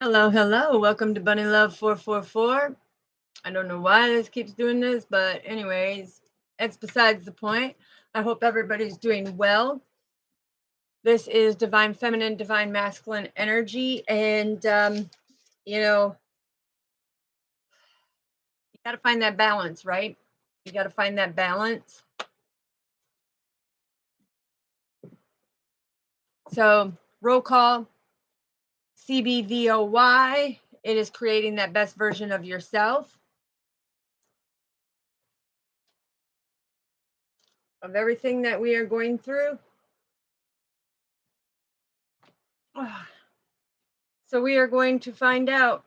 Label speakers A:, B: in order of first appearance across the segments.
A: Hello, hello. Welcome to Bunny Love 444. I don't know why this keeps doing this, but anyways, it's besides the point. I hope everybody's doing well. This is Divine Feminine, Divine Masculine energy. And, you got to find that balance, right? You got to find that balance. So, roll call, CBVOY. It is creating that best version of yourself, of everything that we are going through. So we are going to find out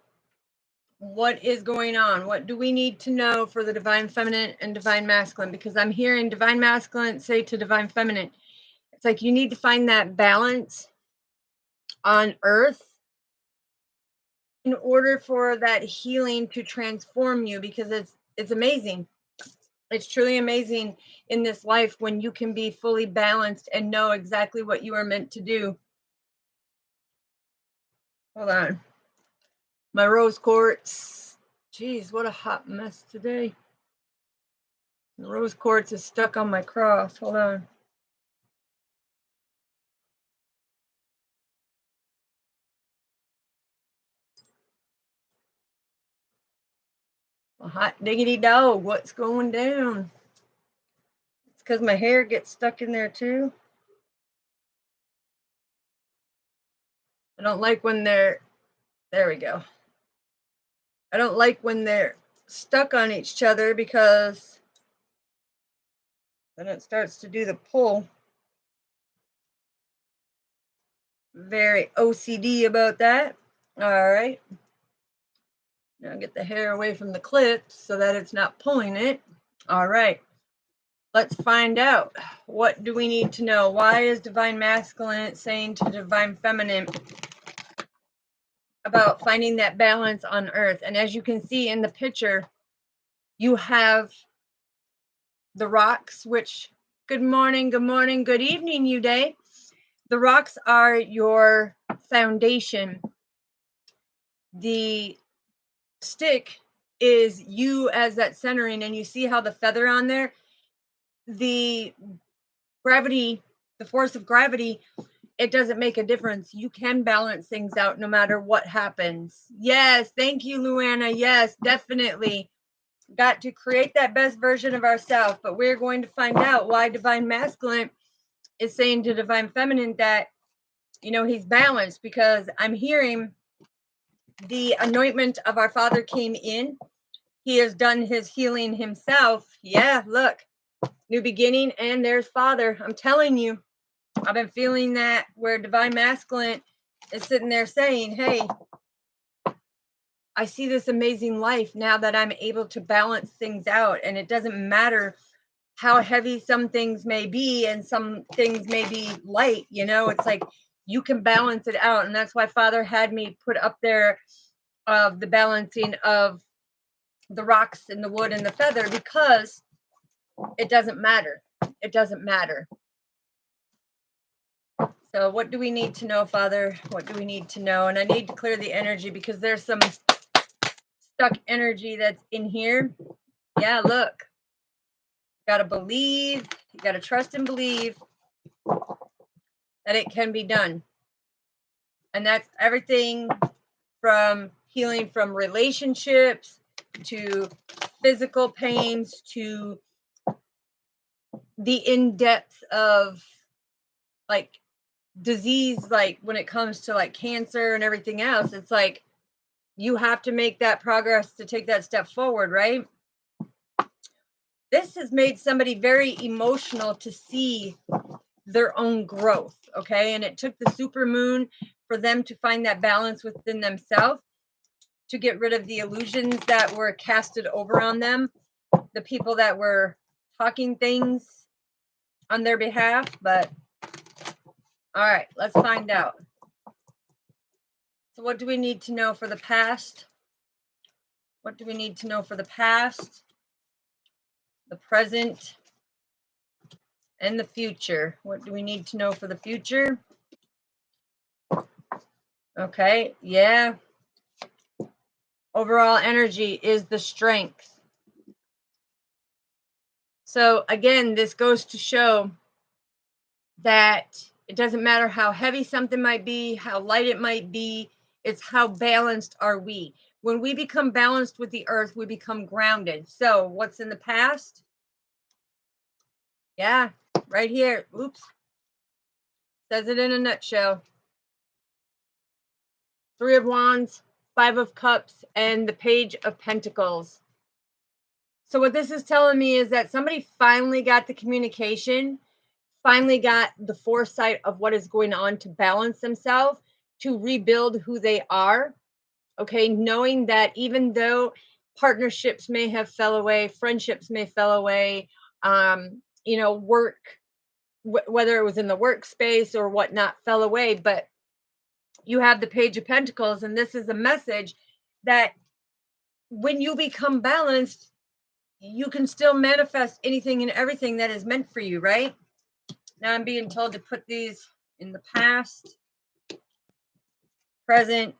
A: what is going on. What do we need to know for the divine feminine and divine masculine? Because I'm hearing divine masculine say to divine feminine, it's like you need to find that balance on earth in order for that healing to transform you, because it's amazing. It's truly amazing in this life when you can be fully balanced and know exactly what you are meant to do. Hold on. My rose quartz. Geez, what a hot mess today. The rose quartz is stuck on my cross. Hold on. Well, hot diggity dog, what's going down? It's because my hair gets stuck in there too. I don't like when there we go. I don't like when they're stuck on each other because then it starts to do the pull. Very OCD about that. All right. Now get the hair away from the clips so that it's not pulling it. All right. Let's find out. What do we need to know? Why is divine masculine saying to divine feminine about finding that balance on earth? And as you can see in the picture, you have the rocks, which good morning, good evening, you day. The rocks are your foundation. The stick is you as that centering, and you see how the feather on there, the gravity, the force of gravity, it doesn't make a difference. You can balance things out no matter what happens. Yes, thank you, Luana. Yes, definitely. Got to create that best version of ourselves, but we're going to find out why divine masculine is saying to divine feminine that, he's balanced, because I'm hearing the anointment of our Father came in. He has done his healing himself. Yeah, look, new beginning, and there's Father. I'm telling you, I've been feeling that where divine masculine is sitting there saying, hey, I see this amazing life now that I'm able to balance things out. And it doesn't matter how heavy some things may be and some things may be light, it's like you can balance it out. And that's why Father had me put up there of the balancing of the rocks and the wood and the feather, because it doesn't matter. It doesn't matter. So what do we need to know, Father? What do we need to know? And I need to clear the energy because there's some stuck energy that's in here. Yeah, look. You gotta believe, you gotta trust and believe that it can be done. And that's everything from healing from relationships to physical pains to the in-depth of like disease, like when it comes to like cancer and everything else. It's like you have to make that progress to take that step forward, right? This has made somebody very emotional to see their own growth, okay? And it took the super moon for them to find that balance within themselves, to get rid of the illusions that were casted over on them, the people that were talking things on their behalf. But all right, let's find out. So what do we need to know for the past? What do we need to know for the past, the present, and the future? What do we need to know for the future? Okay, yeah. Overall energy is the strength. So again, this goes to show that it doesn't matter how heavy something might be, how light it might be, it's how balanced are we. When we become balanced with the earth, we become grounded. So what's in the past? Yeah, right here. Oops. Says it in a nutshell. Three of Wands, Five of Cups, and the Page of Pentacles. So what this is telling me is that somebody finally got the communication, finally got the foresight of what is going on to balance themselves, to rebuild who they are. Okay, knowing that even though partnerships may have fell away, friendships may fell away, work, whether it was in the workspace or whatnot, fell away, but you have the Page of Pentacles, and this is a message that when you become balanced, you can still manifest anything and everything that is meant for you, right? Now I'm being told to put these in the past, present,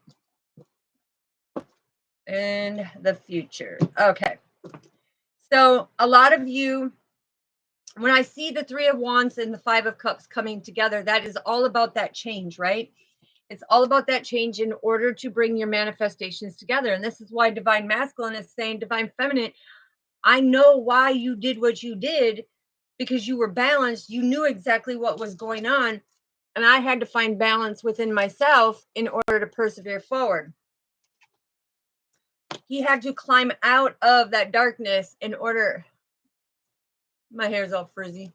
A: and the future. Okay. So a lot of you, when I see the Three of Wands and the Five of Cups coming together, that is all about that change, right? It's all about that change in order to bring your manifestations together. And this is why Divine Masculine is saying, Divine Feminine, I know why you did what you did, because you were balanced. You knew exactly what was going on. And I had to find balance within myself in order to persevere forward. He had to climb out of that darkness in order. My hair's all frizzy.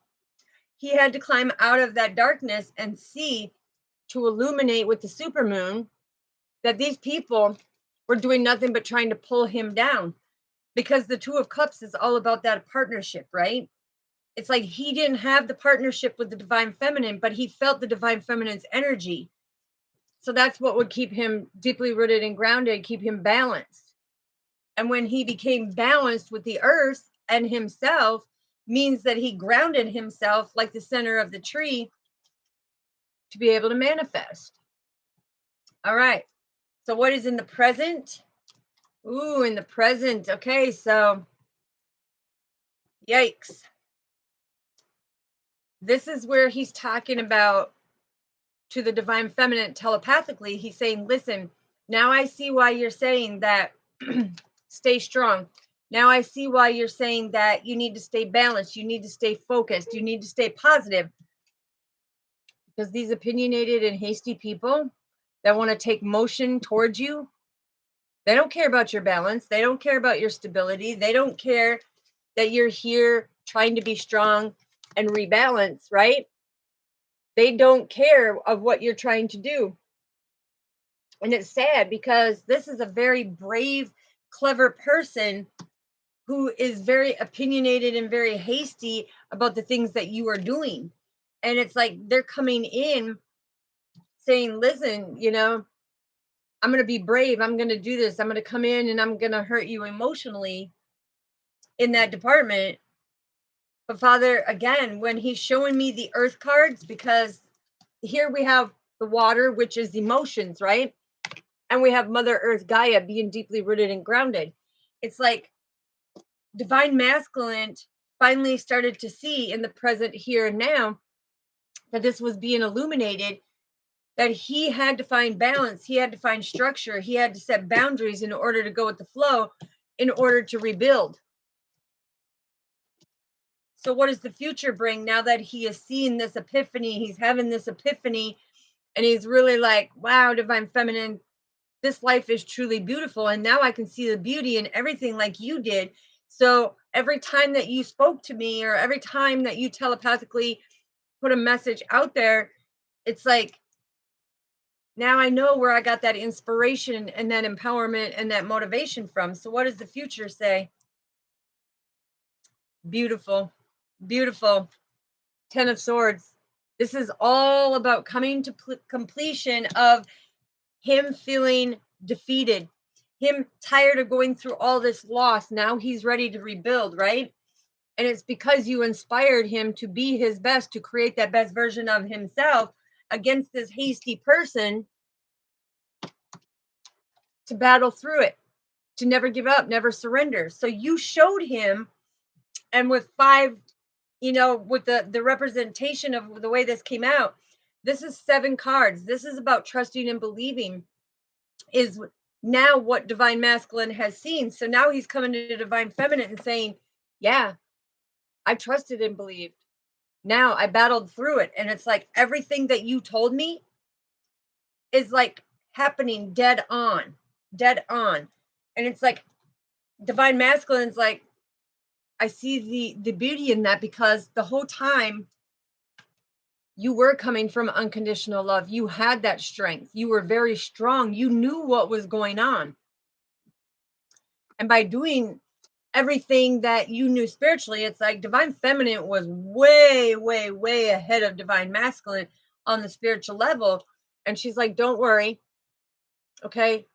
A: He had to climb out of that darkness and see, to illuminate with the supermoon, that these people were doing nothing but trying to pull him down, because the Two of Cups is all about that partnership, right? It's like he didn't have the partnership with the Divine Feminine, but he felt the Divine Feminine's energy. So that's what would keep him deeply rooted and grounded, keep him balanced. And when he became balanced with the earth and himself, means that he grounded himself like the center of the tree to be able to manifest. All right. So what is in the present? Ooh, in the present. Okay, so yikes. This is where he's talking about, to the Divine Feminine telepathically, he's saying, listen, now I see why you're saying that stay strong. Now I see why you're saying that you need to stay balanced. You need to stay focused. You need to stay positive. Because these opinionated and hasty people that want to take motion towards you, they don't care about your balance. They don't care about your stability. They don't care that you're here trying to be strong and rebalance, right? They don't care of what you're trying to do. And it's sad because this is a very brave, clever person who is very opinionated and very hasty about the things that you are doing. And it's like they're coming in saying, listen, I'm going to be brave. I'm going to do this. I'm going to come in and I'm going to hurt you emotionally in that department. But Father, again, when he's showing me the earth cards, because here we have the water, which is emotions, right? And we have Mother Earth Gaia being deeply rooted and grounded. It's like Divine Masculine finally started to see in the present here and now that this was being illuminated, that he had to find balance, he had to find structure, he had to set boundaries in order to go with the flow, in order to rebuild. So what does the future bring now that he has seen this epiphany? He's having this epiphany and he's really like, wow, Divine Feminine, this life is truly beautiful. And now I can see the beauty in everything like you did. So every time that you spoke to me, or every time that you telepathically put a message out there, it's like, now I know where I got that inspiration and that empowerment and that motivation from. So what does the future say? Beautiful, beautiful. 10 of Swords. This is all about coming to completion of him feeling defeated, him tired of going through all this loss. Now he's ready to rebuild, right? And it's because you inspired him to be his best, to create that best version of himself against this hasty person, to battle through it. to never give up, never surrender. So you showed him, and with 5, with the representation of the way this came out, this is 7 cards. This is about trusting and believing, is now what divine masculine has seen. So now he's coming to divine feminine and saying, yeah, I trusted and believed. Now I battled through it. And it's like everything that you told me is like happening dead on. And it's like divine masculine's like, I see the beauty in that, because the whole time you were coming from unconditional love. You had that strength. You were very strong. You knew what was going on. And by doing everything that you knew spiritually, it's like divine feminine was way, way, way ahead of divine masculine on the spiritual level. And she's like, don't worry. Okay.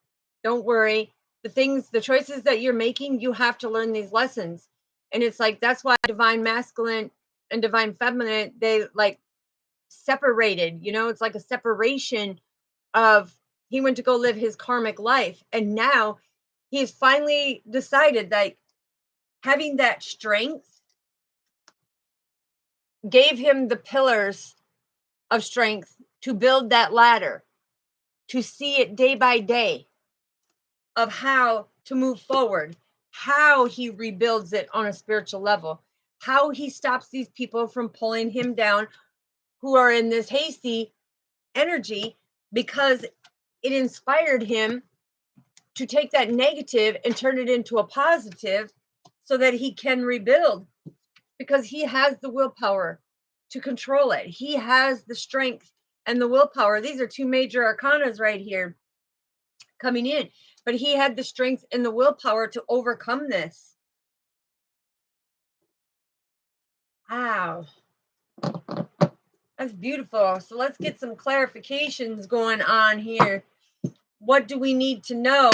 A: Don't worry. The choices that you're making, you have to learn these lessons. And it's like, that's why divine masculine and divine feminine, they like separated, it's like a separation of, he went to go live his karmic life. And now he's finally decided that having that strength gave him the pillars of strength to build that ladder, to see it day by day of how to move forward, how he rebuilds it on a spiritual level, how he stops these people from pulling him down who are in this hasty energy, because it inspired him to take that negative and turn it into a positive so that he can rebuild, because he has the willpower to control it. He has the strength and the willpower. These are 2 major arcanas right here coming in, but he had the strength and the willpower to overcome this. Wow. That's beautiful. So let's get some clarifications going on here. What do we need to know?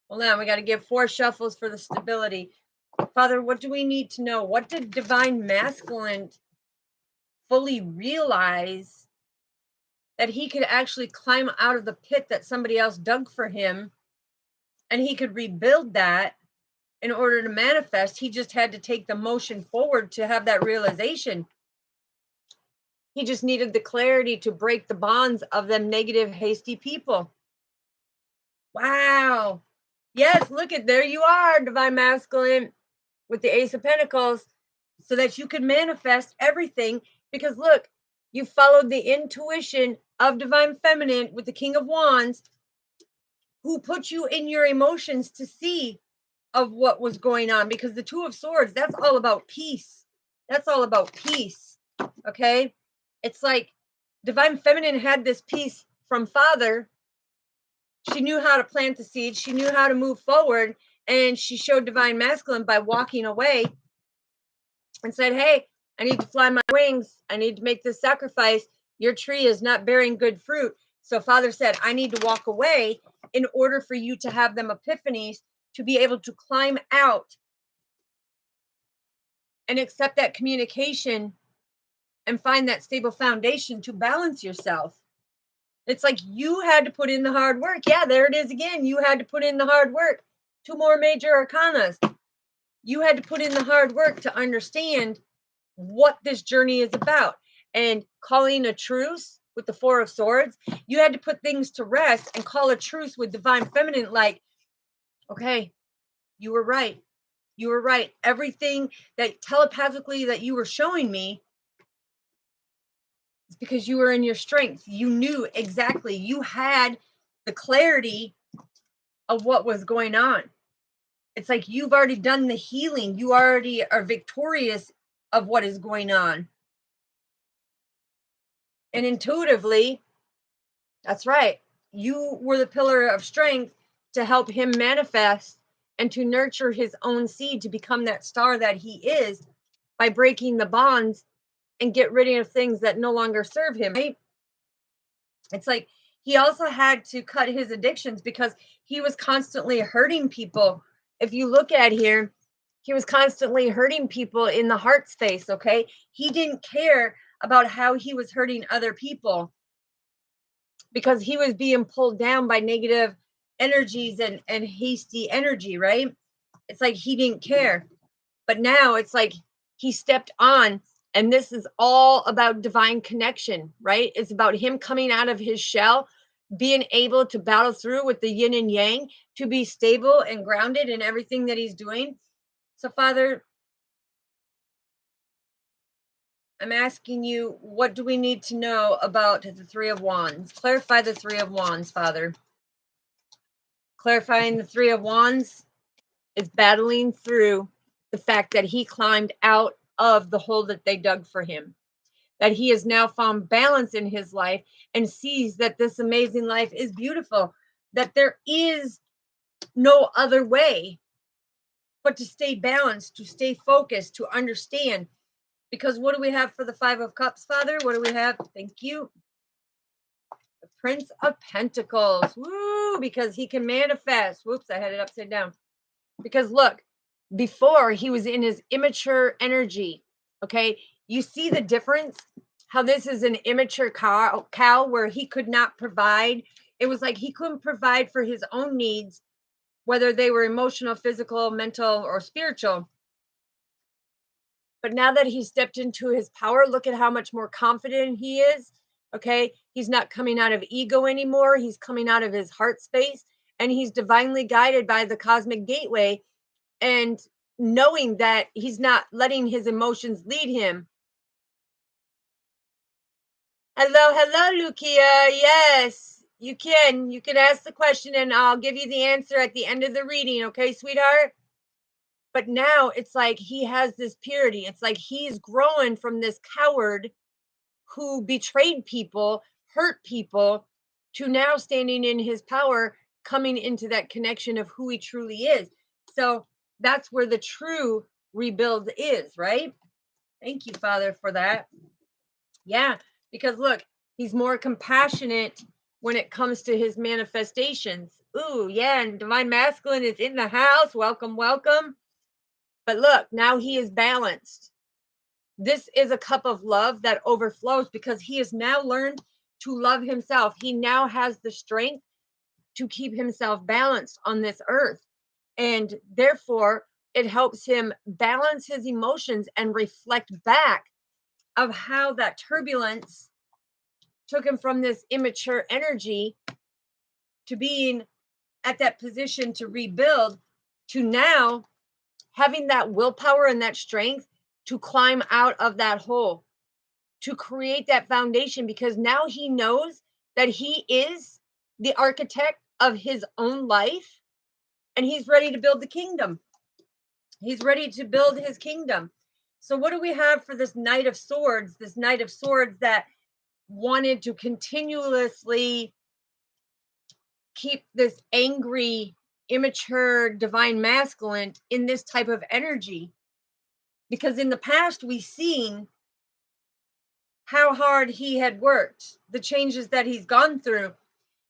A: Hold on, we got to give 4 shuffles for the stability. Father, what do we need to know? What did divine masculine fully realize that he could actually climb out of the pit that somebody else dug for him, and he could rebuild that in order to manifest? He just had to take the motion forward to have that realization. He just needed the clarity to break the bonds of them negative, hasty people. Wow. Yes, look at, there you are, divine masculine, with the Ace of Pentacles, so that you could manifest everything. Because look, you followed the intuition of divine feminine with the King of Wands, who put you in your emotions to see of what was going on. Because the Two of Swords, that's all about peace. That's all about peace. Okay. It's like divine feminine had this peace from Father. She knew how to plant the seed. She knew how to move forward. And she showed divine masculine by walking away and said, hey, I need to fly my wings. I need to make this sacrifice. Your tree is not bearing good fruit. So Father said, I need to walk away in order for you to have them epiphanies, to be able to climb out and accept that communication and find that stable foundation to balance yourself. It's like you had to put in the hard work. Yeah, there it is again. You had to put in the hard work. 2 more major arcanas. You had to put in the hard work to understand what this journey is about. And calling a truce with the 4 of Swords, you had to put things to rest and call a truce with divine feminine. Like, okay, you were right. You were right. Everything that telepathically that you were showing me is because you were in your strength. You knew exactly. You had the clarity of what was going on. It's like you've already done the healing. You already are victorious of what is going on. And intuitively, that's right, you were the pillar of strength to help him manifest and to nurture his own seed to become that star that he is, by breaking the bonds and get rid of things that no longer serve him, right? It's like he also had to cut his addictions, because he was constantly hurting people. If you look at here, he was constantly hurting people in the heart space, okay? He didn't care about how he was hurting other people, because he was being pulled down by negative energies and hasty energy, right? It's like he didn't care. But now it's like he stepped on, and this is all about divine connection, right? It's about him coming out of his shell, being able to battle through with the yin and yang, to be stable and grounded in everything that he's doing. So, Father, I'm asking you, what do we need to know about the Three of Wands? Clarify the Three of Wands, Father. Clarifying the Three of Wands is battling through the fact that he climbed out of the hole that they dug for him, that he has now found balance in his life and sees that this amazing life is beautiful, that there is no other way but to stay balanced, to stay focused, to understand. Because what do we have for the Five of Cups, Father? What do we have? Thank you. The Prince of Pentacles. Woo! Because he can manifest. Whoops, I had it upside down. Because look, before he was in his immature energy. Okay. You see the difference? How this is an immature cow where he could not provide. It was like he couldn't provide for his own needs, whether they were emotional, physical, mental, or spiritual. But now that he stepped into his power, look at how much more confident he is. Okay. He's not coming out of ego anymore. He's coming out of his heart space, and he's divinely guided by the cosmic gateway, and knowing that he's not letting his emotions lead him. Hello, Lukia. Yes, you can. You can ask the question and I'll give you the answer at the end of the reading. Okay, sweetheart? But now it's like he has this purity. It's like he's growing from this coward who betrayed people, hurt people, to now standing in his power, coming into that connection of who he truly is. So that's where the true rebuild is, right? Thank you, Father, for that. Yeah, because look, he's more compassionate when it comes to his manifestations. Ooh, yeah, and divine masculine is in the house. Welcome, welcome. But look, now he is balanced. This is a cup of love that overflows because he has now learned to love himself. He now has the strength to keep himself balanced on this earth. And therefore, it helps him balance his emotions and reflect back of how that turbulence took him from this immature energy to being at that position to rebuild, to now having that willpower and that strength to climb out of that hole, to create that foundation, because now he knows that he is the architect of his own life, and he's ready to build the kingdom. He's ready to build his kingdom. So what do we have for this Knight of Swords? This Knight of Swords that wanted to continuously keep this angry, immature, divine masculine in this type of energy. Because in the past, we've seen how hard he had worked, the changes that he's gone through.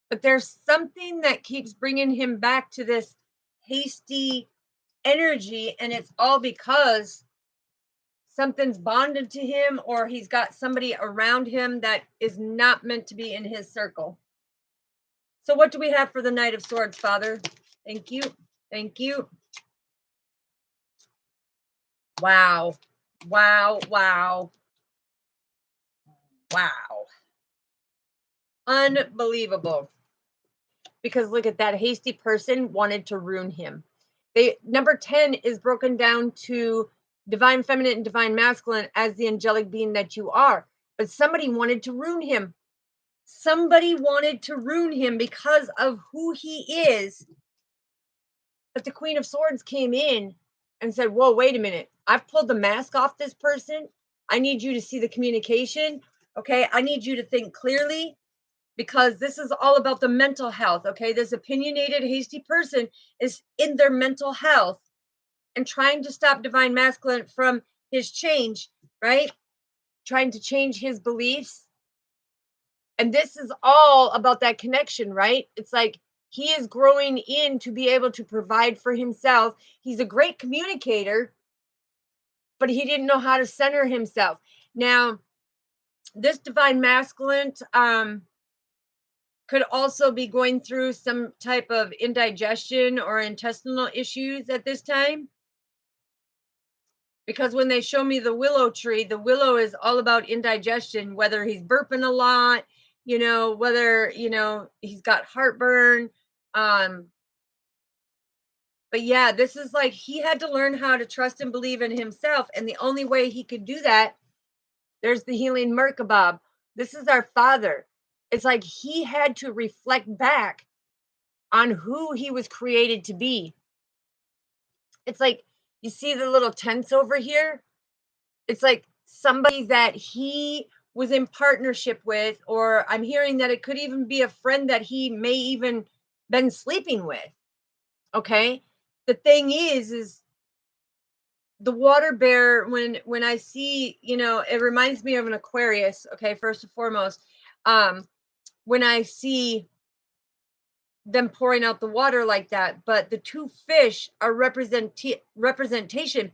A: But there's something that keeps bringing him back to this hasty energy. And it's all because something's bonded to him, or he's got somebody around him that is not meant to be in his circle. So what do we have for the Knight of Swords, Father? Thank you. Thank you. Wow. Wow. Wow. Wow. Unbelievable. Because look at that hasty person wanted to ruin him. Number 10 is broken down to divine feminine and divine masculine as the angelic being that you are. But somebody wanted to ruin him. Somebody wanted to ruin him because of who he is. But the Queen of Swords came in and said, whoa, wait a minute. I've pulled the mask off this person. I need you to see the communication. Okay. I need you to think clearly, because this is all about the mental health. Okay. This opinionated, hasty person is in their mental health and trying to stop divine masculine from his change, right? Trying to change his beliefs. And this is all about that connection, right? It's like he is growing in to be able to provide for himself. He's a great communicator, but he didn't know how to center himself. Now, this divine masculine, could also be going through some type of indigestion or intestinal issues at this time. Because when they show me the willow tree, the willow is all about indigestion, whether he's burping a lot, whether, he's got heartburn. But yeah, this is like he had to learn how to trust and believe in himself. And the only way he could do that, there's the healing Merkabah. This is our father. It's like he had to reflect back on who he was created to be. It's like, you see the little tents over here? It's like somebody that he was in partnership with, or I'm hearing that it could even be a friend that he may even been sleeping with. Okay. The thing is the water bear, when I see, it reminds me of an Aquarius. Okay. First and foremost, when I see them pouring out the water like that, but the two fish are representation.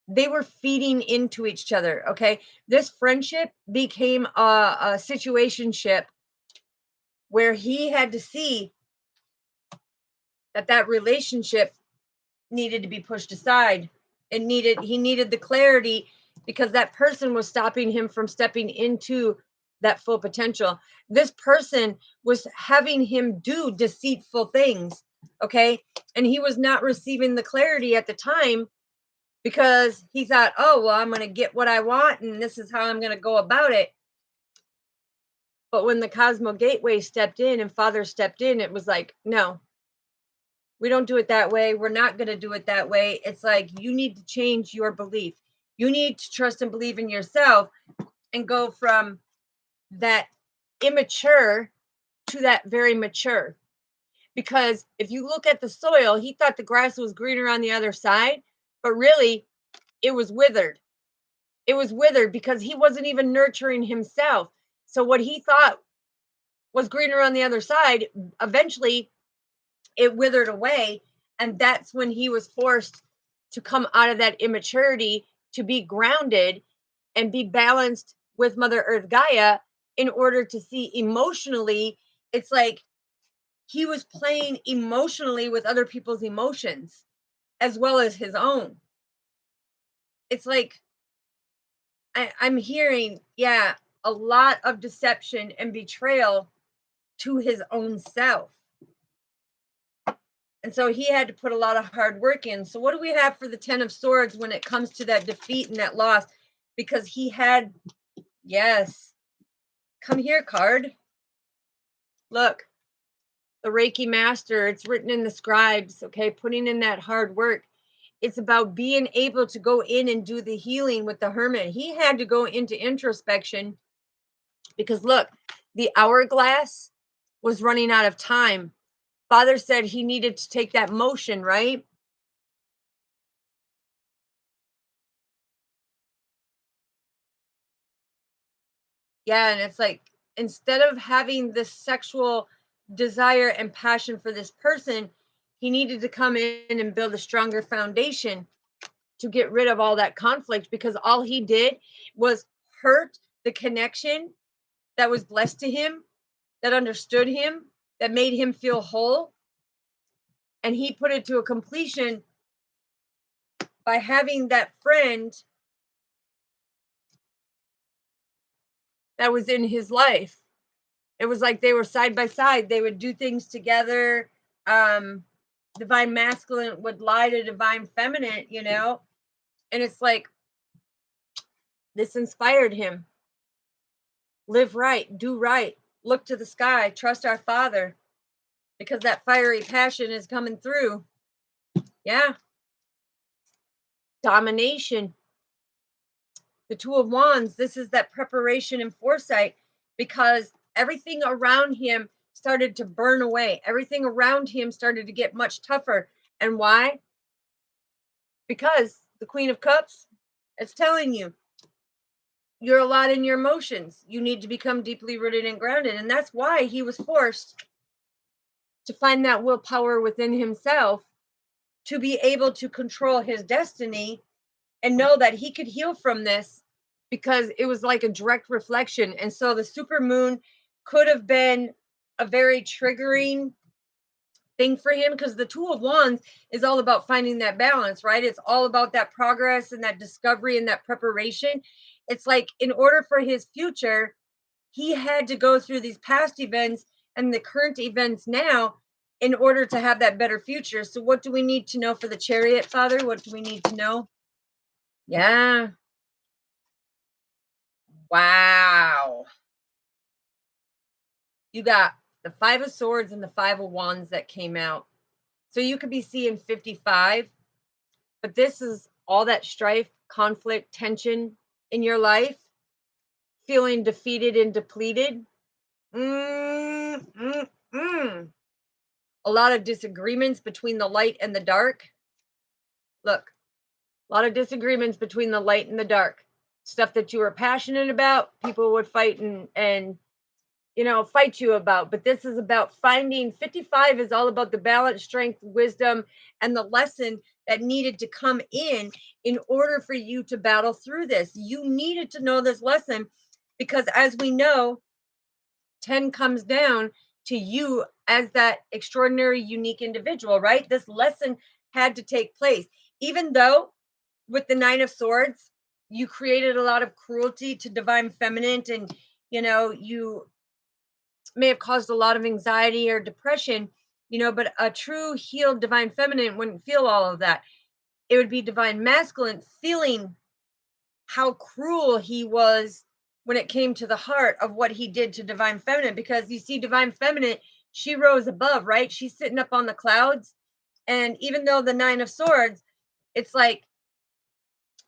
A: They were feeding into each other. Okay. This friendship became a situationship where he had to see that relationship needed to be pushed aside. He needed the clarity, because that person was stopping him from stepping into that full potential. This person was having him do deceitful things. Okay. And he was not receiving the clarity at the time, because he thought, oh, well, I'm going to get what I want, and this is how I'm going to go about it. But when the Cosmo Gateway stepped in and Father stepped in, it was like, no, we don't do it that way. We're not going to do it that way. It's like, you need to change your belief. You need to trust and believe in yourself and go from that immature to that very mature. Because if you look at the soil, he thought the grass was greener on the other side, but really it was withered. It was withered because he wasn't even nurturing himself. So what he thought was greener on the other side, eventually it withered away. And that's when he was forced to come out of that immaturity, to be grounded and be balanced with Mother Earth Gaia, in order to see emotionally. It's like he was playing emotionally with other people's emotions as well as his own. It's like, I'm hearing, yeah, a lot of deception and betrayal to his own self. And so he had to put a lot of hard work in. So what do we have for the 10 of Swords when it comes to that defeat and that loss? Because he had, yes, come here, card. Look, the Reiki master, it's written in the scribes, okay, putting in that hard work. It's about being able to go in and do the healing with the hermit. He had to go into introspection, because look, the hourglass was running out of time. Father said he needed to take that motion, right? Yeah, and it's like, instead of having this sexual desire and passion for this person, he needed to come in and build a stronger foundation to get rid of all that conflict, because all he did was hurt the connection that was blessed to him, that understood him, that made him feel whole. And he put it to a completion by having that friend that was in his life. It was like they were side by side. They would do things together. Divine masculine would lie to divine feminine, And it's like, this inspired him. Live right, do right, look to the sky, trust our Father, because that fiery passion is coming through. Yeah. Domination. The Two of Wands, this is that preparation and foresight, because everything around him started to burn away. Everything around him started to get much tougher. And why? Because the Queen of Cups, it's telling you, you're a lot in your emotions. You need to become deeply rooted and grounded. And that's why he was forced to find that willpower within himself to be able to control his destiny and know that he could heal from this, because it was like a direct reflection. And so the super moon could have been a very triggering thing for him, because the Two of Wands is all about finding that balance, right? It's all about that progress and that discovery and that preparation. It's like in order for his future, he had to go through these past events and the current events now in order to have that better future. So what do we need to know for the Chariot, Father? What do we need to know? Yeah. Wow. You got the Five of Swords and the Five of Wands that came out. So you could be seeing 55, but this is all that strife, conflict, tension in your life, feeling defeated and depleted. Mm, mm, mm. A lot of disagreements between the light and the dark. Look, a lot of disagreements between the light and the dark. Stuff that you were passionate about, people would fight and fight you about. But this is about finding 55 is all about the balance, strength, wisdom, and the lesson that needed to come in order for you to battle through this. You needed to know this lesson because, as we know, 10 comes down to you as that extraordinary, unique individual, right? This lesson had to take place. Even though with the Nine of Swords, you created a lot of cruelty to divine feminine, and you may have caused a lot of anxiety or depression, but a true healed divine feminine wouldn't feel all of that. It would be divine masculine feeling how cruel he was when it came to the heart of what he did to divine feminine. Because you see, divine feminine, she rose above, right? She's sitting up on the clouds. And even though the Nine of Swords, it's like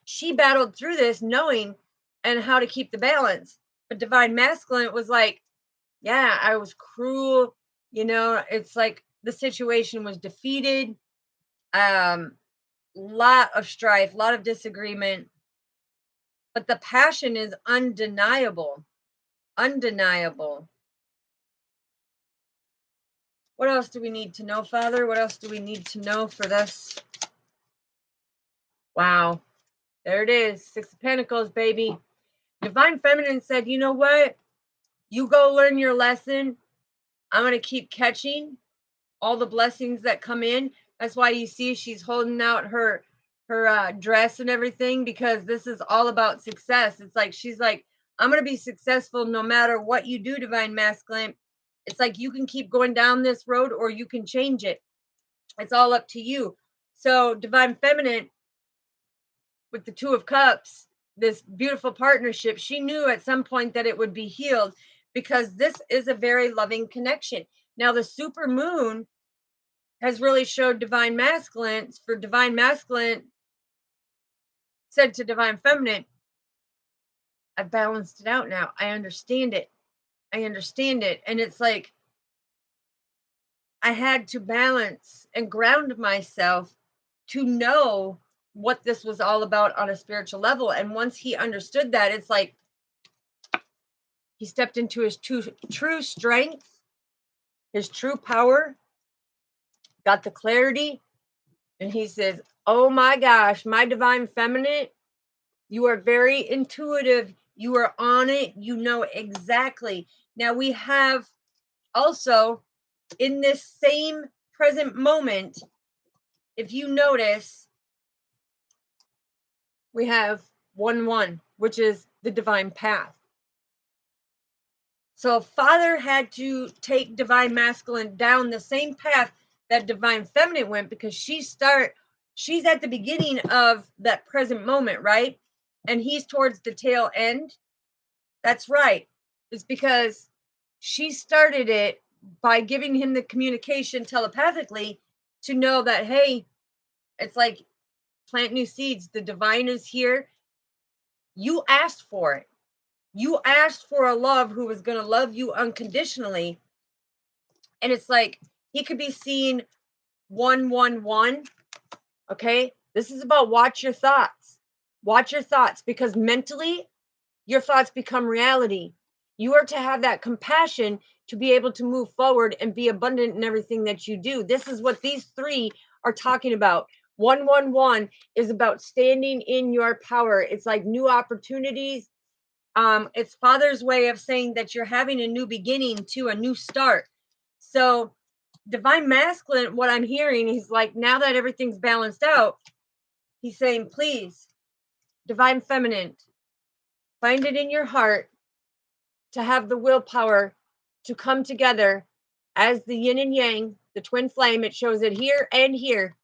A: she battled through this knowing and how to keep the balance. But divine masculine was like, yeah, I was cruel. It's like the situation was defeated. Lot of strife, lot of disagreement, but the passion is undeniable. Undeniable. What else do we need to know, Father? What else do we need to know for this? Wow. There it is. Six of Pentacles, baby. Divine Feminine said, you know what? You go learn your lesson. I'm going to keep catching all the blessings that come in. That's why you see she's holding out her dress and everything, because this is all about success. It's like she's like, I'm going to be successful no matter what you do, divine masculine. It's like you can keep going down this road or you can change it. It's all up to you. So divine feminine with the Two of Cups, this beautiful partnership, she knew at some point that it would be healed, because this is a very loving connection. Now the super moon has really showed divine masculine. For divine masculine said to divine feminine, I've balanced it out now. I understand it. I understand it. And it's like I had to balance and ground myself to know what this was all about on a spiritual level. And once he understood that, it's like he stepped into his true strength, his true power, got the clarity, and he says, oh my gosh, my divine feminine, you are very intuitive. You are on it. You know exactly. Now we have also in this same present moment, if you notice, we have 1-1, which is the divine path. So Father had to take divine masculine down the same path that divine feminine went, because she's at the beginning of that present moment, right? And he's towards the tail end. That's right. It's because she started it by giving him the communication telepathically to know that, hey, it's like plant new seeds. The divine is here. You asked for it. You asked for a love who was going to love you unconditionally. And it's like he could be seeing 111. Okay. This is about watch your thoughts. Watch your thoughts, because mentally your thoughts become reality. You are to have that compassion to be able to move forward and be abundant in everything that you do. This is what these three are talking about. 111 is about standing in your power. It's like new opportunities. It's Father's way of saying that you're having a new beginning, to a new start. So divine masculine, what I'm hearing, he's like, now that everything's balanced out, he's saying, please, divine feminine, find it in your heart to have the willpower to come together as the yin and yang, the twin flame. It shows it here and here.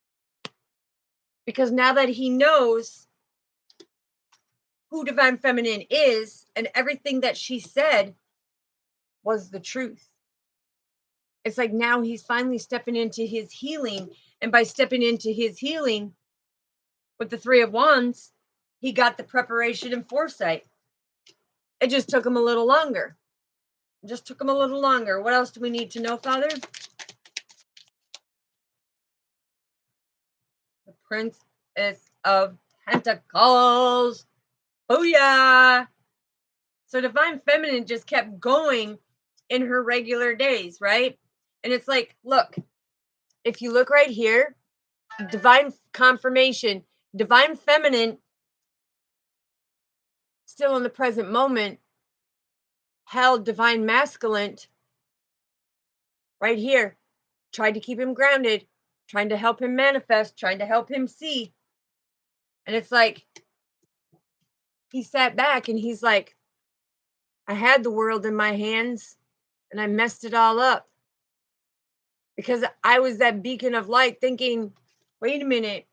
A: Because now that he knows who divine feminine is and everything that she said was the truth. It's like now he's finally stepping into his healing. And by stepping into his healing with the Three of Wands, he got the preparation and foresight. It just took him a little longer. What else do we need to know, Father? The Princess of Pentacles. Oh, yeah. So divine feminine just kept going in her regular days, right? And it's like, look, if you look right here, divine confirmation, divine feminine, still in the present moment, held divine masculine right here, tried to keep him grounded, trying to help him manifest, trying to help him see. And it's like, he sat back and he's like, I had the world in my hands and I messed it all up. Because I was that beacon of light thinking, wait a minute.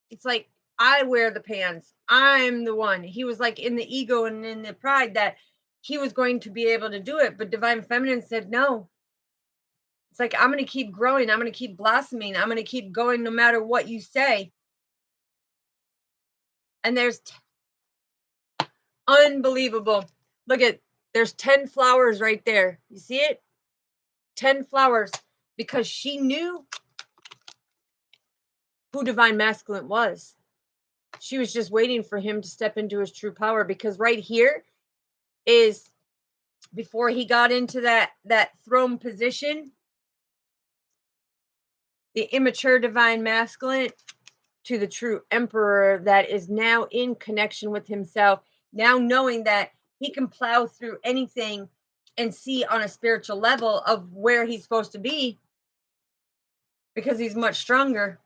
A: It's like, I wear the pants. I'm the one. He was like in the ego and in the pride that he was going to be able to do it. But divine feminine said, no. It's like, I'm going to keep growing. I'm going to keep blossoming. I'm going to keep going no matter what you say. And there's unbelievable. Look at, there's 10 flowers right there. You see it? 10 flowers, because she knew who divine masculine was. She was just waiting for him to step into his true power, because right here is before he got into that throne position, the immature divine masculine to the true emperor that is now in connection with himself, now knowing that he can plow through anything and see on a spiritual level of where he's supposed to be, because he's much stronger.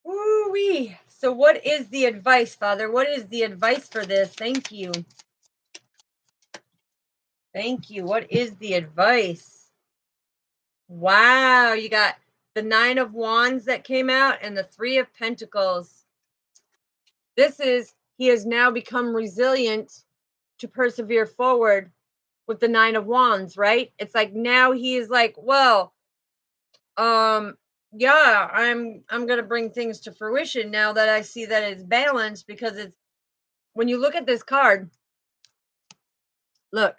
A: Woo-wee. So what is the advice, Father? What is the advice for this? Thank you. Thank you. What is the advice? Wow, you got the Nine of Wands that came out and the Three of Pentacles. This is, he has now become resilient to persevere forward with the Nine of Wands, right? It's like now he is like, well, yeah, I'm gonna bring things to fruition now that I see that it's balanced. Because it's, when you look at this card, look,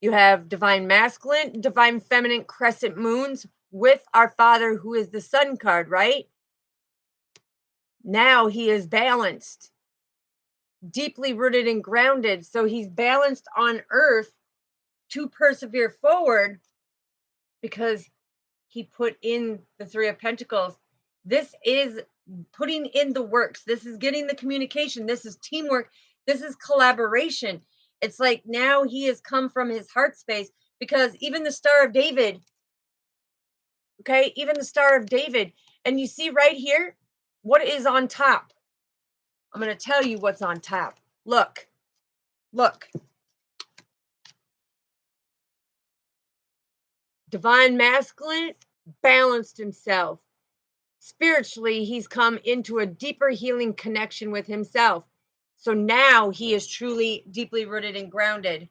A: you have divine masculine, divine feminine, crescent moons with our Father, who is the Sun card, right? Now he is balanced, deeply rooted and grounded. So he's balanced on earth to persevere forward, because he put in the Three of Pentacles. This is putting in the works. This is getting the communication. This is teamwork. This is collaboration. It's like now he has come from his heart space, because even the Star of David, okay, even the Star of David, and you see right here, what is on top? I'm going to tell you what's on top. Look, look. Divine masculine balanced himself. Spiritually, he's come into a deeper healing connection with himself. So now he is truly deeply rooted and grounded.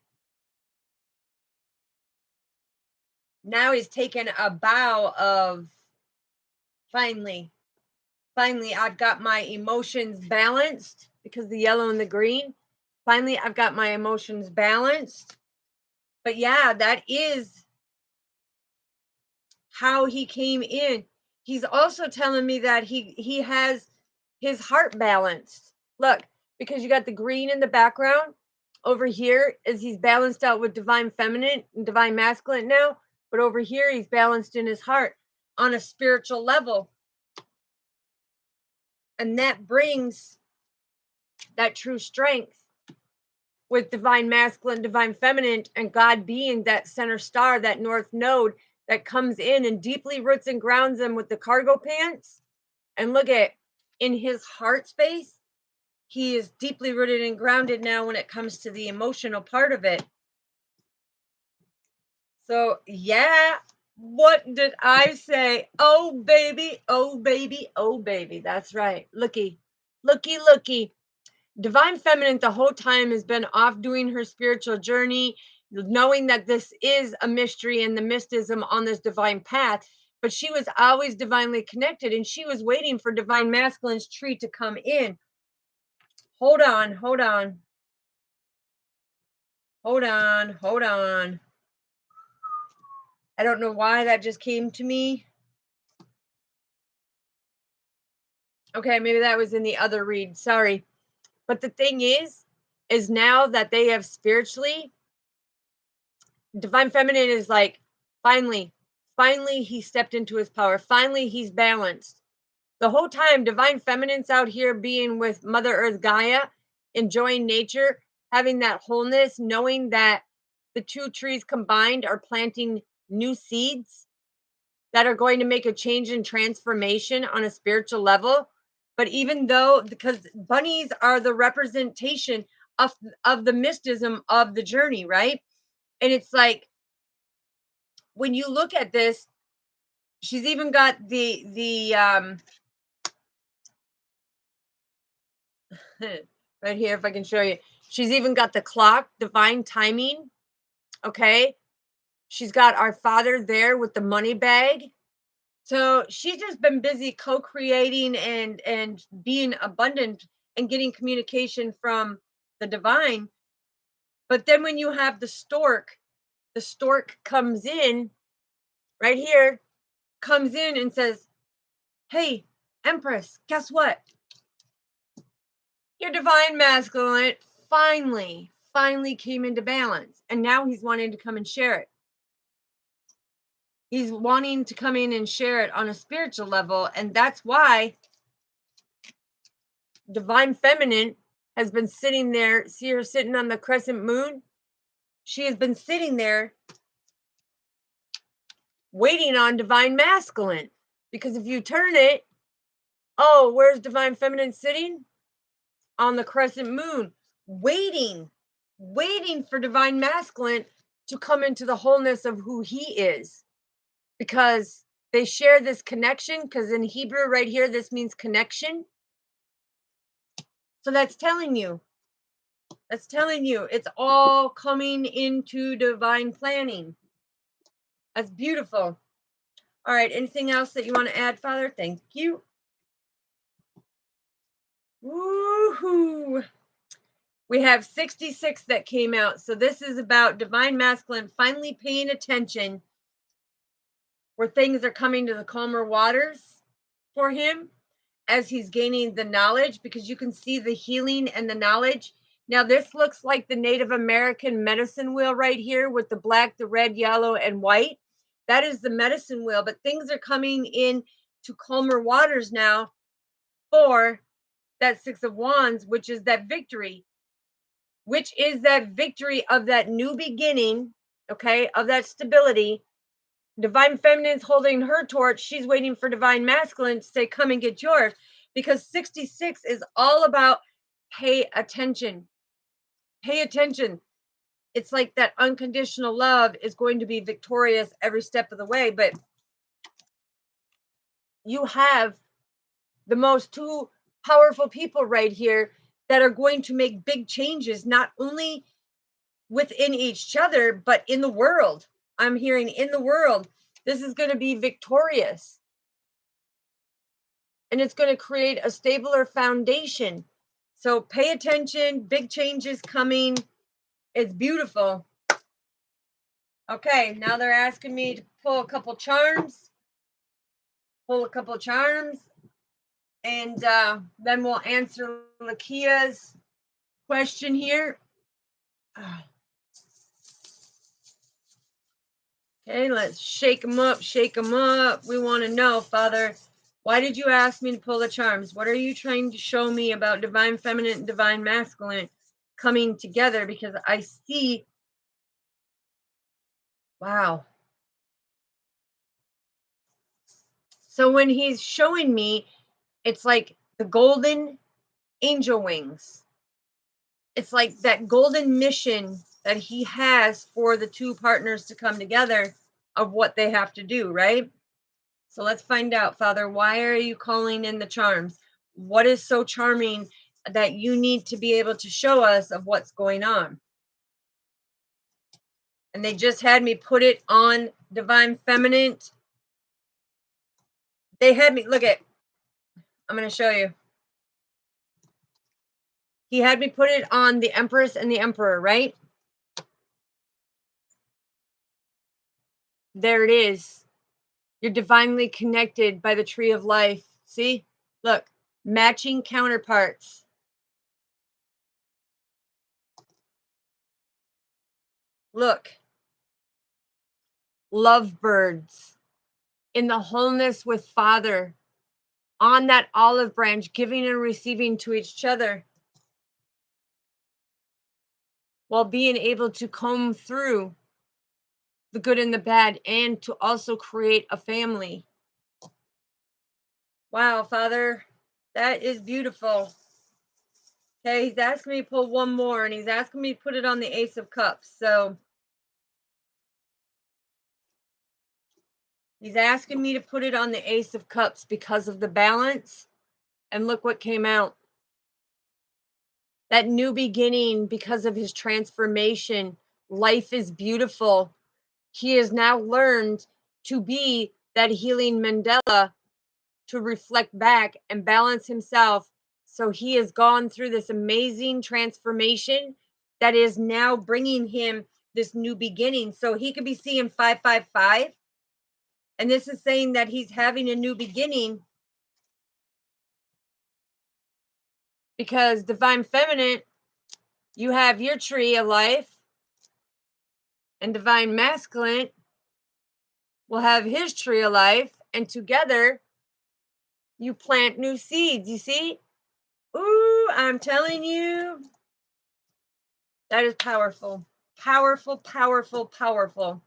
A: Now he's taken a bow of, finally, I've got my emotions balanced, because the yellow and the green. Finally, I've got my emotions balanced. But yeah, that is how he came in. He's also telling me that he has his heart balanced. Look, because you got the green in the background over here, is he's balanced out with divine feminine and divine masculine now, but over here he's balanced in his heart on a spiritual level. And that brings that true strength with divine masculine, divine feminine, and God being that center star, that north node that comes in and deeply roots and grounds them with the cargo pants. And look at in his heart space, he is deeply rooted and grounded now when it comes to the emotional part of it. So, yeah, what did I say? Oh, baby, oh, baby, oh, baby. That's right. Looky, looky, looky. Divine feminine the whole time has been off doing her spiritual journey, knowing that this is a mystery and the mysticism on this divine path. But she was always divinely connected, and she was waiting for divine masculine's tree to come in. Hold on, hold on. Hold on, hold on. I don't know why that just came to me. Okay, maybe that was in the other read. Sorry. But the thing is now that they have spiritually, divine feminine is like, finally he stepped into his power. Finally, he's balanced. The whole time, divine feminine's out here being with Mother Earth Gaia, enjoying nature, having that wholeness, knowing that the two trees combined are planting new seeds that are going to make a change and transformation on a spiritual level. But even though, because bunnies are the representation of the mysticism of the journey, right? And it's like, when you look at this, she's even got the right here, if I can show you, she's even got the clock, divine timing. Okay, she's got our father there with the money bag. So she's just been busy co-creating and being abundant and getting communication from the divine. But then when you have the stork comes in right here, comes in and says, hey, Empress, guess what? Your divine masculine finally came into balance. And now he's wanting to come and share it. He's wanting to come in and share it on a spiritual level. And that's why divine feminine has been sitting there. See her sitting on the crescent moon? She has been sitting there waiting on divine masculine. Because if you turn it, oh, where's divine feminine sitting? On the crescent moon, waiting for divine masculine to come into the wholeness of who he is. Because they share this connection, because in Hebrew right here, this means connection. So that's telling you it's all coming into divine planning. That's beautiful. All right, anything else that you want to add, Father? Thank you. Woohoo! We have 66 that came out. So this is about divine masculine finally paying attention where things are coming to the calmer waters for him as he's gaining the knowledge, because you can see the healing and the knowledge. Now, this looks like the Native American medicine wheel right here with the black, the red, yellow, and white. That is the medicine wheel, but things are coming in to calmer waters now for that Six of Wands, which is that victory, of that new beginning, okay, of that stability. Divine feminine's holding her torch. She's waiting for divine masculine to say, come and get yours. Because 66 is all about pay attention. Pay attention. It's like that unconditional love is going to be victorious every step of the way. But you have the most two powerful people right here that are going to make big changes, not only within each other, but in the world. I'm hearing in the world. This is going to be victorious. And it's going to create a stabler foundation. So pay attention. Big changes coming. It's beautiful. Okay, now they're asking me to pull a couple charms. And then we'll answer Lakia's question here. Okay, let's shake them up. We want to know, Father, why did you ask me to pull the charms? What are you trying to show me about divine feminine and divine masculine? coming together, because I see, wow. So when he's showing me, it's like the golden angel wings. It's like that golden mission that he has for the two partners to come together of what they have to do, right? So let's find out, Father, why are you calling in the charms? What is so charming that you need to be able to show us of what's going on? And they just had me put it on Divine Feminine. They had me, look at, I'm going to show you. He had me put it on the Empress and the Emperor, right? There it is. You're divinely connected by the tree of life. See? Look, matching counterparts. Look, lovebirds in the wholeness with Father on that olive branch, giving and receiving to each other while being able to comb through the good and the bad and to also create a family. Wow, Father, that is beautiful. Okay, he's asking me to pull one more, and he's asking me to put it on the Ace of Cups. So he's asking me to put it on the Ace of Cups because of the balance. And look what came out. That new beginning because of his transformation. Life is beautiful. He has now learned to be that healing Mandela, to reflect back and balance himself. So he has gone through this amazing transformation that is now bringing him this new beginning. So he could be seeing 555. And this is saying that he's having a new beginning because Divine Feminine, you have your tree of life, and Divine Masculine will have his tree of life, and together you plant new seeds. You see? Ooh, I'm telling you, that is powerful. Powerful, powerful, powerful.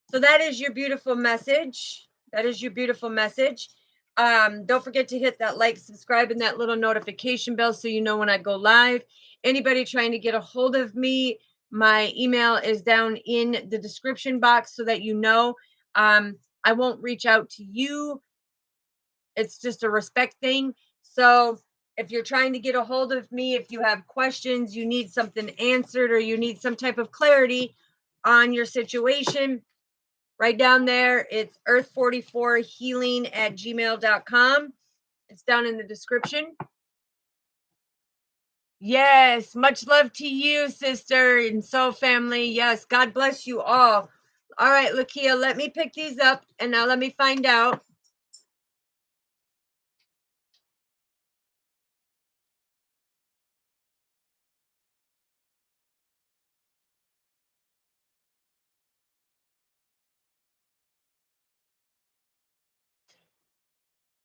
A: So that is your beautiful message. That is your beautiful message. Don't forget to hit that like, subscribe, and that little notification bell so you know when I go live. Anybody trying to get a hold of me, my email is down in the description box so that you know. I won't reach out to you. It's just a respect thing. So if you're trying to get a hold of me, if you have questions, you need something answered, or you need some type of clarity on your situation, right down there, it's earth44healing@gmail.com. It's down in the description. Yes, much love to you, sister and soul family. Yes, God bless you all. All right, Lakia, let me pick these up, and now let me find out.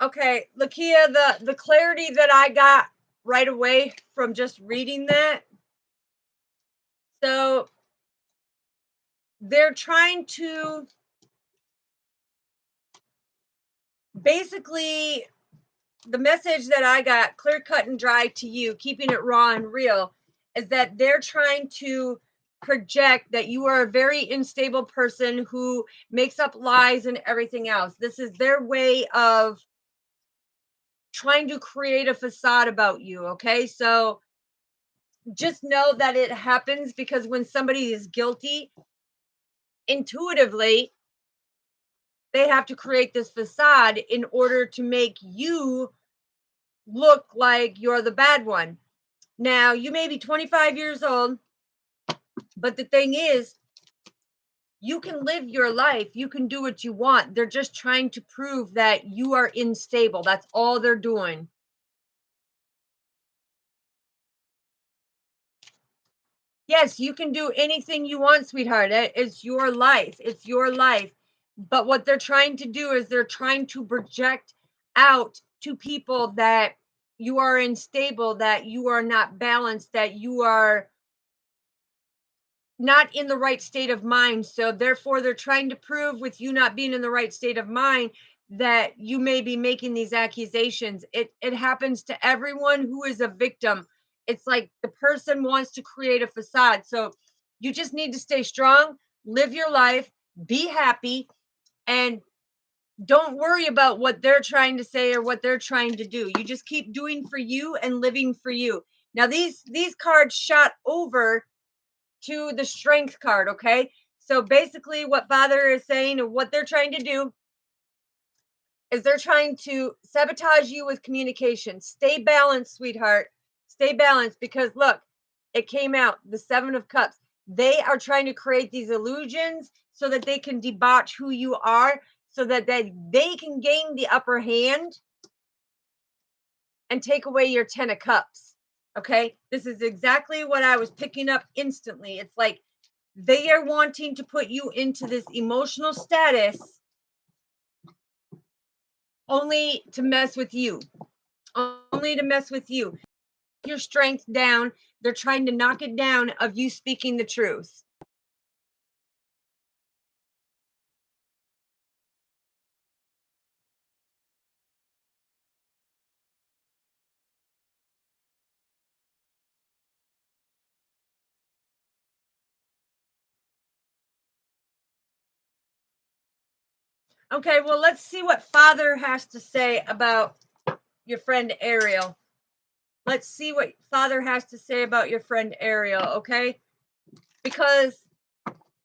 A: Okay, Lakia, the clarity that I got right away from just reading that. So they're trying to basically, the message that I got, clear cut and dry to you, keeping it raw and real, is that they're trying to project that you are a very unstable person who makes up lies and everything else. This is their way of trying to create a facade about you. Okay, so just know that it happens because when somebody is guilty, intuitively, they have to create this facade in order to make you look like you're the bad one. Now, you may be 25 years old, but the thing is, you can live your life. You can do what you want. They're just trying to prove that you are unstable. That's all they're doing. Yes, you can do anything you want, sweetheart. It's your life. It's your life. But what they're trying to do is they're trying to project out to people that you are unstable, that you are not balanced, that you are not in the right state of mind. So therefore they're trying to prove, with you not being in the right state of mind, that you may be making these accusations. It happens to everyone who is a victim. It's like the person wants to create a facade. So you just need to stay strong, live your life, be happy, and don't worry about what they're trying to say or what they're trying to do. You just keep doing for you and living for you. Now these cards shot over to the strength card, okay? So basically what Father is saying and what they're trying to do is they're trying to sabotage you with communication. Stay balanced, sweetheart. Stay balanced, because look, it came out, the 7 of Cups. They are trying to create these illusions so that they can debauch who you are, so that they can gain the upper hand and take away your 10 of Cups. Okay? This is exactly what I was picking up instantly. It's like they are wanting to put you into this emotional status only to mess with you. Only to mess with you. Your strength down. They're trying to knock it down of you speaking the truth. Okay, well, let's see what Father has to say about your friend Ariel. Let's see what Father has to say about your friend Ariel, okay? Because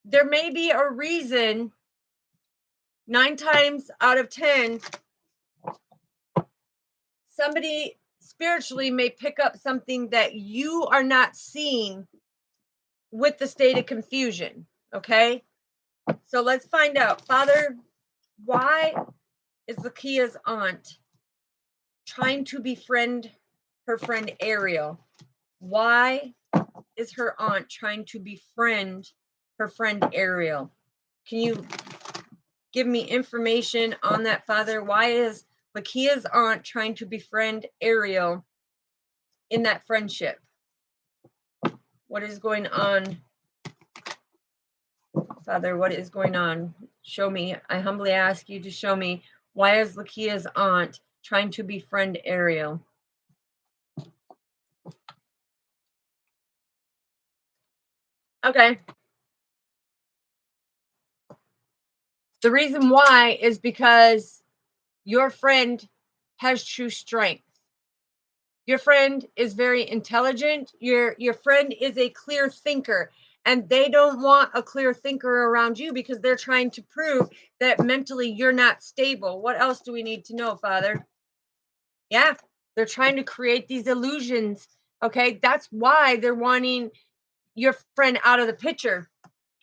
A: there may be a reason, 9 times out of 10, somebody spiritually may pick up something that you are not seeing with the state of confusion, okay? So let's find out. Father, why is Lakia's aunt trying to befriend her friend Ariel? Why is her aunt trying to befriend her friend Ariel? Can you give me information on that, Father? Why is Lakia's aunt trying to befriend Ariel in that friendship? What is going on, Father? What is going on? Show me. I humbly ask you to show me, why is Lakia's aunt trying to befriend Ariel? Okay. The reason why is because your friend has true strength. Your friend is very intelligent. Your friend is a clear thinker, and they don't want a clear thinker around you because they're trying to prove that mentally you're not stable. What else do we need to know, Father? Yeah, they're trying to create these illusions. Okay, that's why they're wanting your friend out of the picture.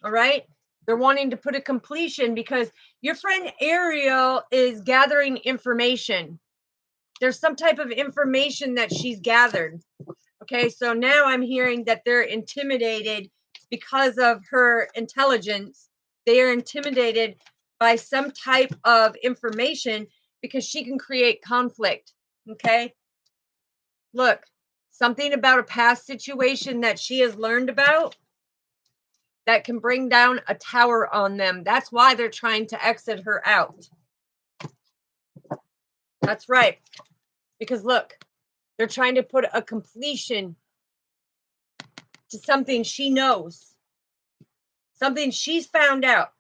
A: All right, they're wanting to put a completion because your friend Ariel is gathering information. There's some type of information that she's gathered. Okay, so now I'm hearing that they're intimidated because of her intelligence. They are intimidated by some type of information because she can create conflict. Okay, look, something about a past situation that she has learned about that can bring down a tower on them. That's why they're trying to exit her out. That's right. Because look, they're trying to put a completion to something she knows, something she's found out,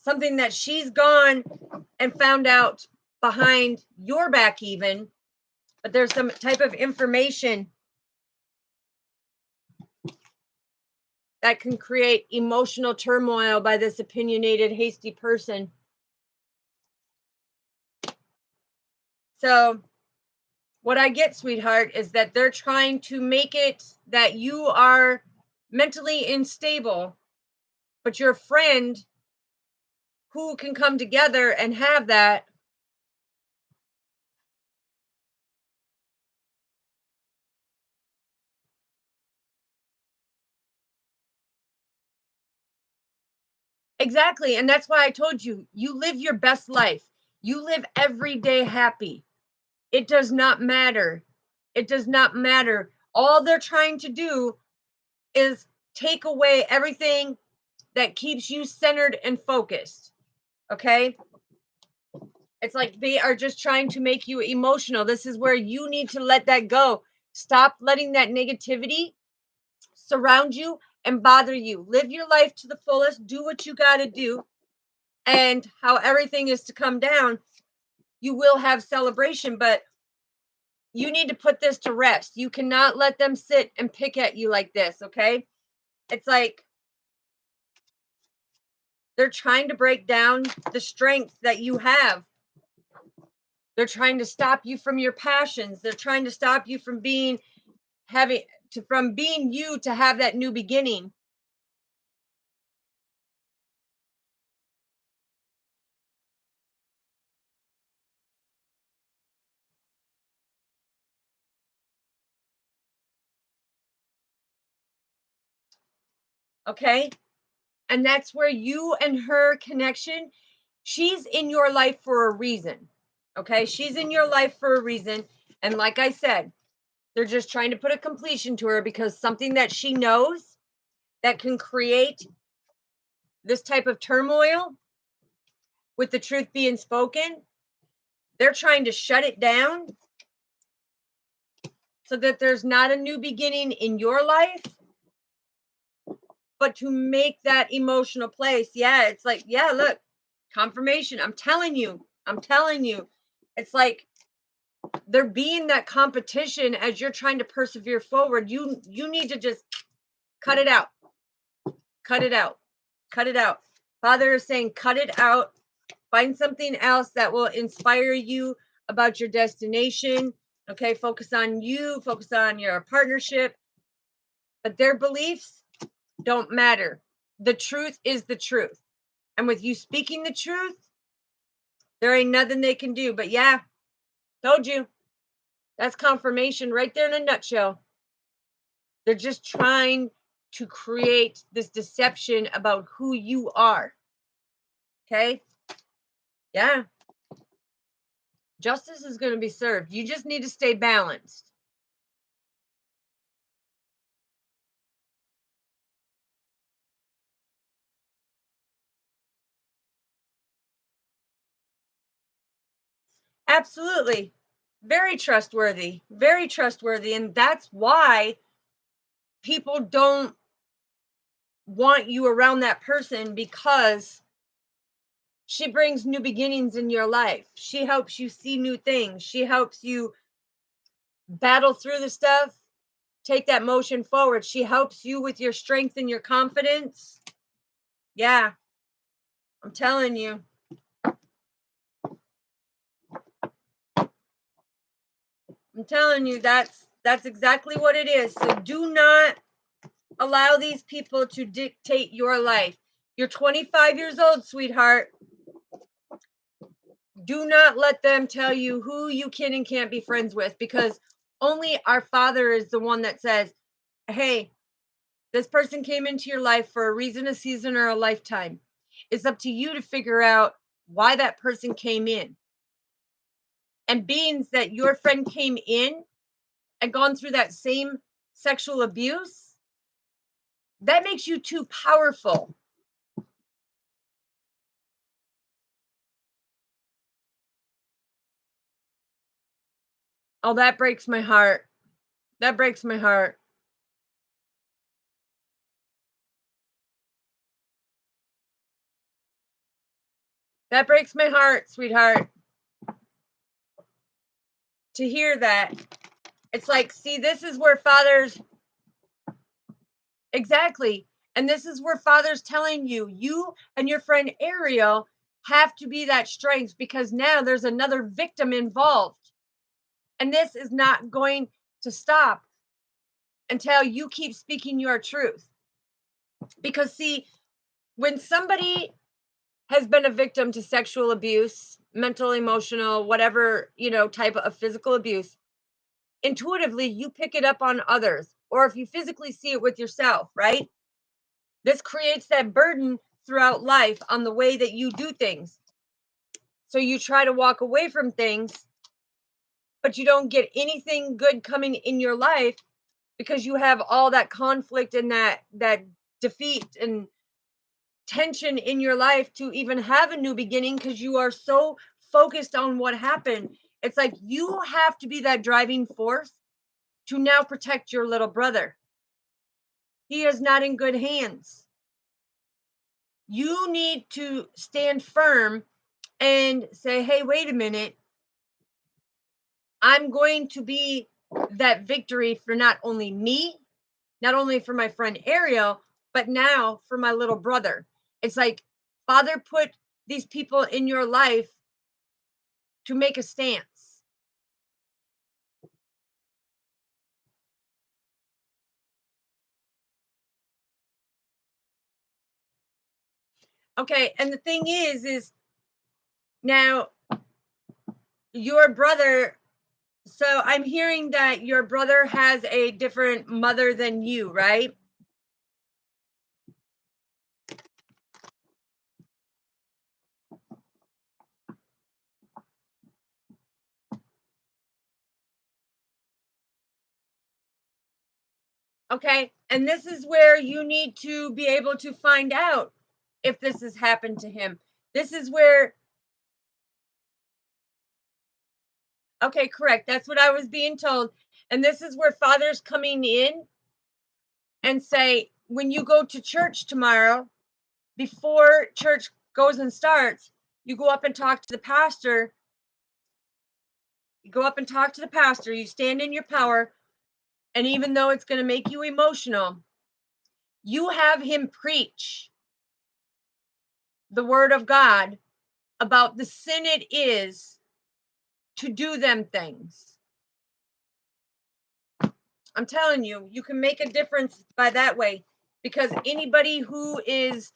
A: something that she's gone and found out behind your back, even. But there's some type of information that can create emotional turmoil by this opinionated, hasty person. So, what I get, sweetheart, is that they're trying to make it that you are mentally unstable, but your friend who can come together and have that exactly. And that's why I told you, you live your best life. You live every day happy. It does not matter. It does not matter. All they're trying to do is take away everything that keeps you centered and focused. Okay? It's like they are just trying to make you emotional. This is where you need to let that go. Stop letting that negativity surround you and bother you. Live your life to the fullest. Do what you got to do. And how everything is to come down, you will have celebration, but you need to put this to rest. You cannot let them sit and pick at you like this, okay? It's like they're trying to break down the strength that you have. They're trying to stop you from your passions. They're trying to stop you from being you to have that new beginning. Okay? And that's where you and her connection, she's in your life for a reason. Okay? She's in your life for a reason. And like I said, they're just trying to put a completion to her because something that she knows that can create this type of turmoil with the truth being spoken, they're trying to shut it down so that there's not a new beginning in your life, but to make that emotional place. Yeah, it's like, yeah, look, confirmation. I'm telling you. It's like there being that competition as you're trying to persevere forward. You need to just cut it out. Cut it out. Cut it out. Father is saying, cut it out. Find something else that will inspire you about your destination. Okay, focus on you, focus on your partnership. But their beliefs don't matter. The truth is the truth. And with you speaking the truth, there ain't nothing they can do. But yeah, told you. That's confirmation right there in a nutshell. They're just trying to create this deception about who you are. Okay? Yeah. Justice is going to be served. You just need to stay balanced. Absolutely. Very trustworthy. Very trustworthy. And that's why people don't want you around that person, because she brings new beginnings in your life. She helps you see new things. She helps you battle through the stuff, take that motion forward. She helps you with your strength and your confidence. Yeah, I'm telling you. I'm telling you, that's exactly what it is. So do not allow these people to dictate your life. You're 25 years old, sweetheart. Do not let them tell you who you can and can't be friends with, because only our Father is the one that says, hey, this person came into your life for a reason, a season, or a lifetime. It's up to you to figure out why that person came in. And being that your friend came in and gone through that same sexual abuse, that makes you too powerful. Oh, that breaks my heart. That breaks my heart. That breaks my heart, sweetheart. To hear that. It's like, see, this is where Father's, exactly. And this is where Father's telling you, you and your friend Ariel have to be that strength, because now there's another victim involved. And this is not going to stop until you keep speaking your truth. Because, see, when somebody has been a victim to sexual abuse, mental, emotional, whatever, type of physical abuse, intuitively you pick it up on others, or if you physically see it with yourself, right? This creates that burden throughout life on the way that you do things. So you try to walk away from things, but you don't get anything good coming in your life because you have all that conflict and that defeat and tension in your life to even have a new beginning because you are so focused on what happened. It's like you have to be that driving force to now protect your little brother. He is not in good hands. You need to stand firm and say, hey, wait a minute. I'm going to be that victory for not only me, not only for my friend Ariel, but now for my little brother. It's like Father put these people in your life to make a stance. Okay, and the thing is now your brother, so I'm hearing that your brother has a different mother than you, right? Okay, and this is where you need to be able to find out if this has happened to him. This is where, okay, correct. That's what I was being told. And this is where Father's coming in and say, when you go to church tomorrow, before church goes and starts, you go up and talk to the pastor. You go up and talk to the pastor. You stand in your power. And even though it's going to make you emotional, you have him preach the word of God about the sin it is to do them things. I'm telling you, you can make a difference by that way, because anybody who is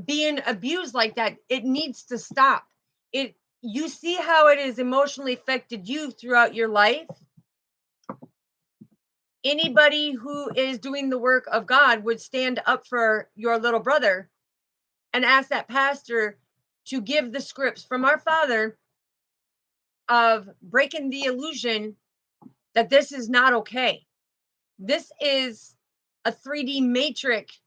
A: being abused like that, it needs to stop. You see how it has emotionally affected you throughout your life. Anybody who is doing the work of God would stand up for your little brother and ask that pastor to give the scripts from our Father of breaking the illusion that this is not okay. This is a 3D matrix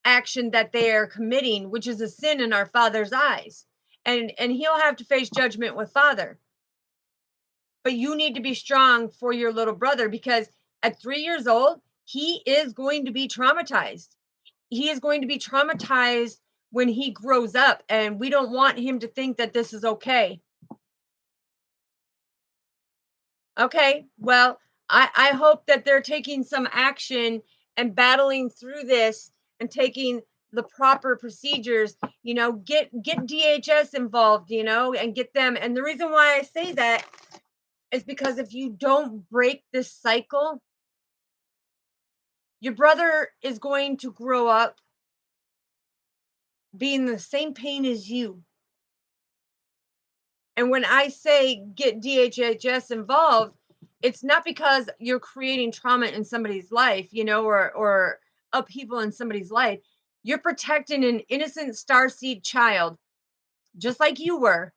A: action that they are committing, which is a sin in our Father's eyes. And he'll have to face judgment with Father. But you need to be strong for your little brother, because at 3 years old, he is going to be traumatized. He is going to be traumatized when he grows up, and we don't want him to think that this is okay. Okay, well, I hope that they're taking some action and battling through this and taking the proper procedures, get DHS involved, and get them. And the reason why I say that is because if you don't break this cycle, your brother is going to grow up being the same pain as you. And when I say get DHS involved, it's not because you're creating trauma in somebody's life, or upheaval in somebody's life. You're protecting an innocent starseed child, just like you were.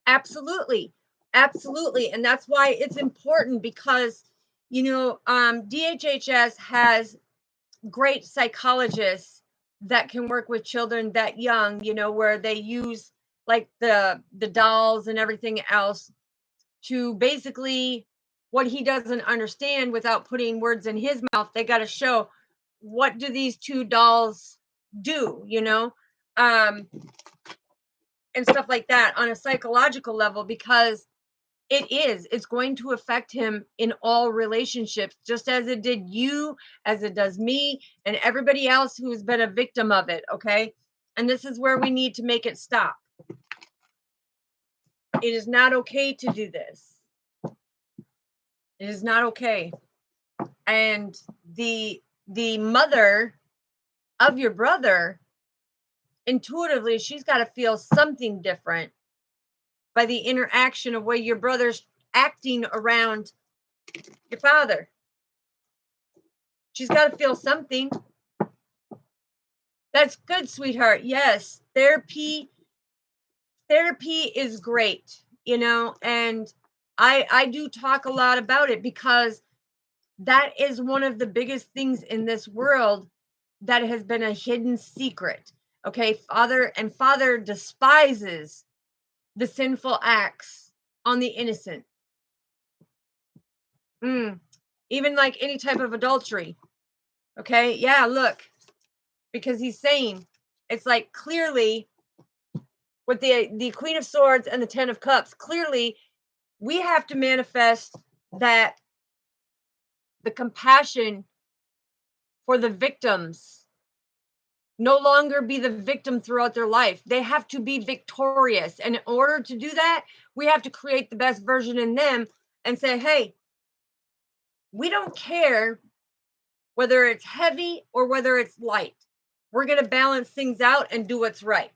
A: Absolutely. Absolutely. And that's why it's important, because, DHHS has great psychologists that can work with children that young, where they use like the dolls and everything else to basically, what he doesn't understand, without putting words in his mouth, they got to show, what do these two dolls do, and stuff like that on a psychological level, because it's going to affect him in all relationships, just as it did you, as it does me, and everybody else who's been a victim of it. Okay. And this is where we need to make it stop. It is not okay to do this. It is not okay. And the mother of your brother, intuitively, she's got to feel something different by the interaction of way your brother's acting around your father. She's got to feel something. That's good, sweetheart. Yes, therapy therapy is great, you know, and I do talk a lot about it because that is one of the biggest things in this world that has been a hidden secret. Okay, Father despises the sinful acts on the innocent. Even like any type of adultery. Okay, yeah, look, because he's saying it's like clearly with the Queen of Swords and the Ten of Cups, clearly we have to manifest that the compassion for the victims, no longer be the victim throughout their life. They have to be victorious. And in order to do that, we have to create the best version in them and say, hey, we don't care whether it's heavy or whether it's light. We're going to balance things out and do what's right.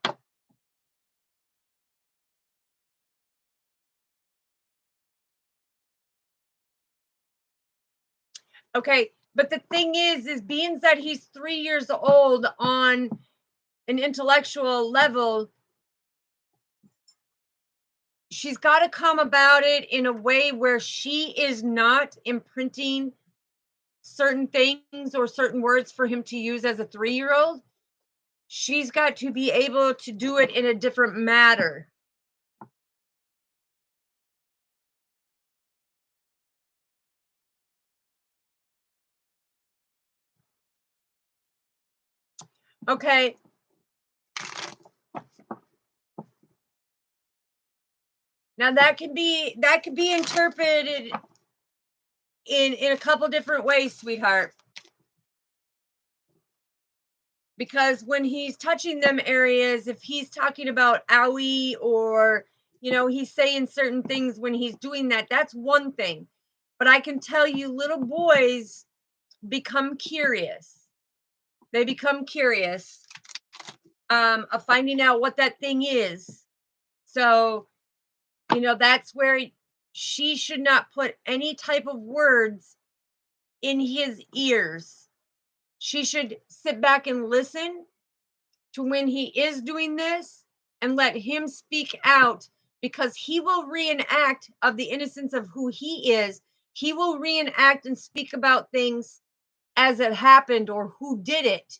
A: Okay, but the thing is being that he's 3 years old on an intellectual level, she's got to come about it in a way where she is not imprinting certain things or certain words for him to use as a 3-year-old. She's got to be able to do it in a different manner. Okay. Now that could be interpreted in a couple different ways, sweetheart. Because when he's touching them areas, if he's talking about owie or, you know, he's saying certain things when he's doing that, that's one thing. But I can tell you, little boys become curious. They become curious of finding out what that thing is. So, you know, that's where she should not put any type of words in his ears. She should sit back and listen to when he is doing this and let him speak out, because he will reenact of the innocence of who he is. He will reenact and speak about things as it happened or who did it.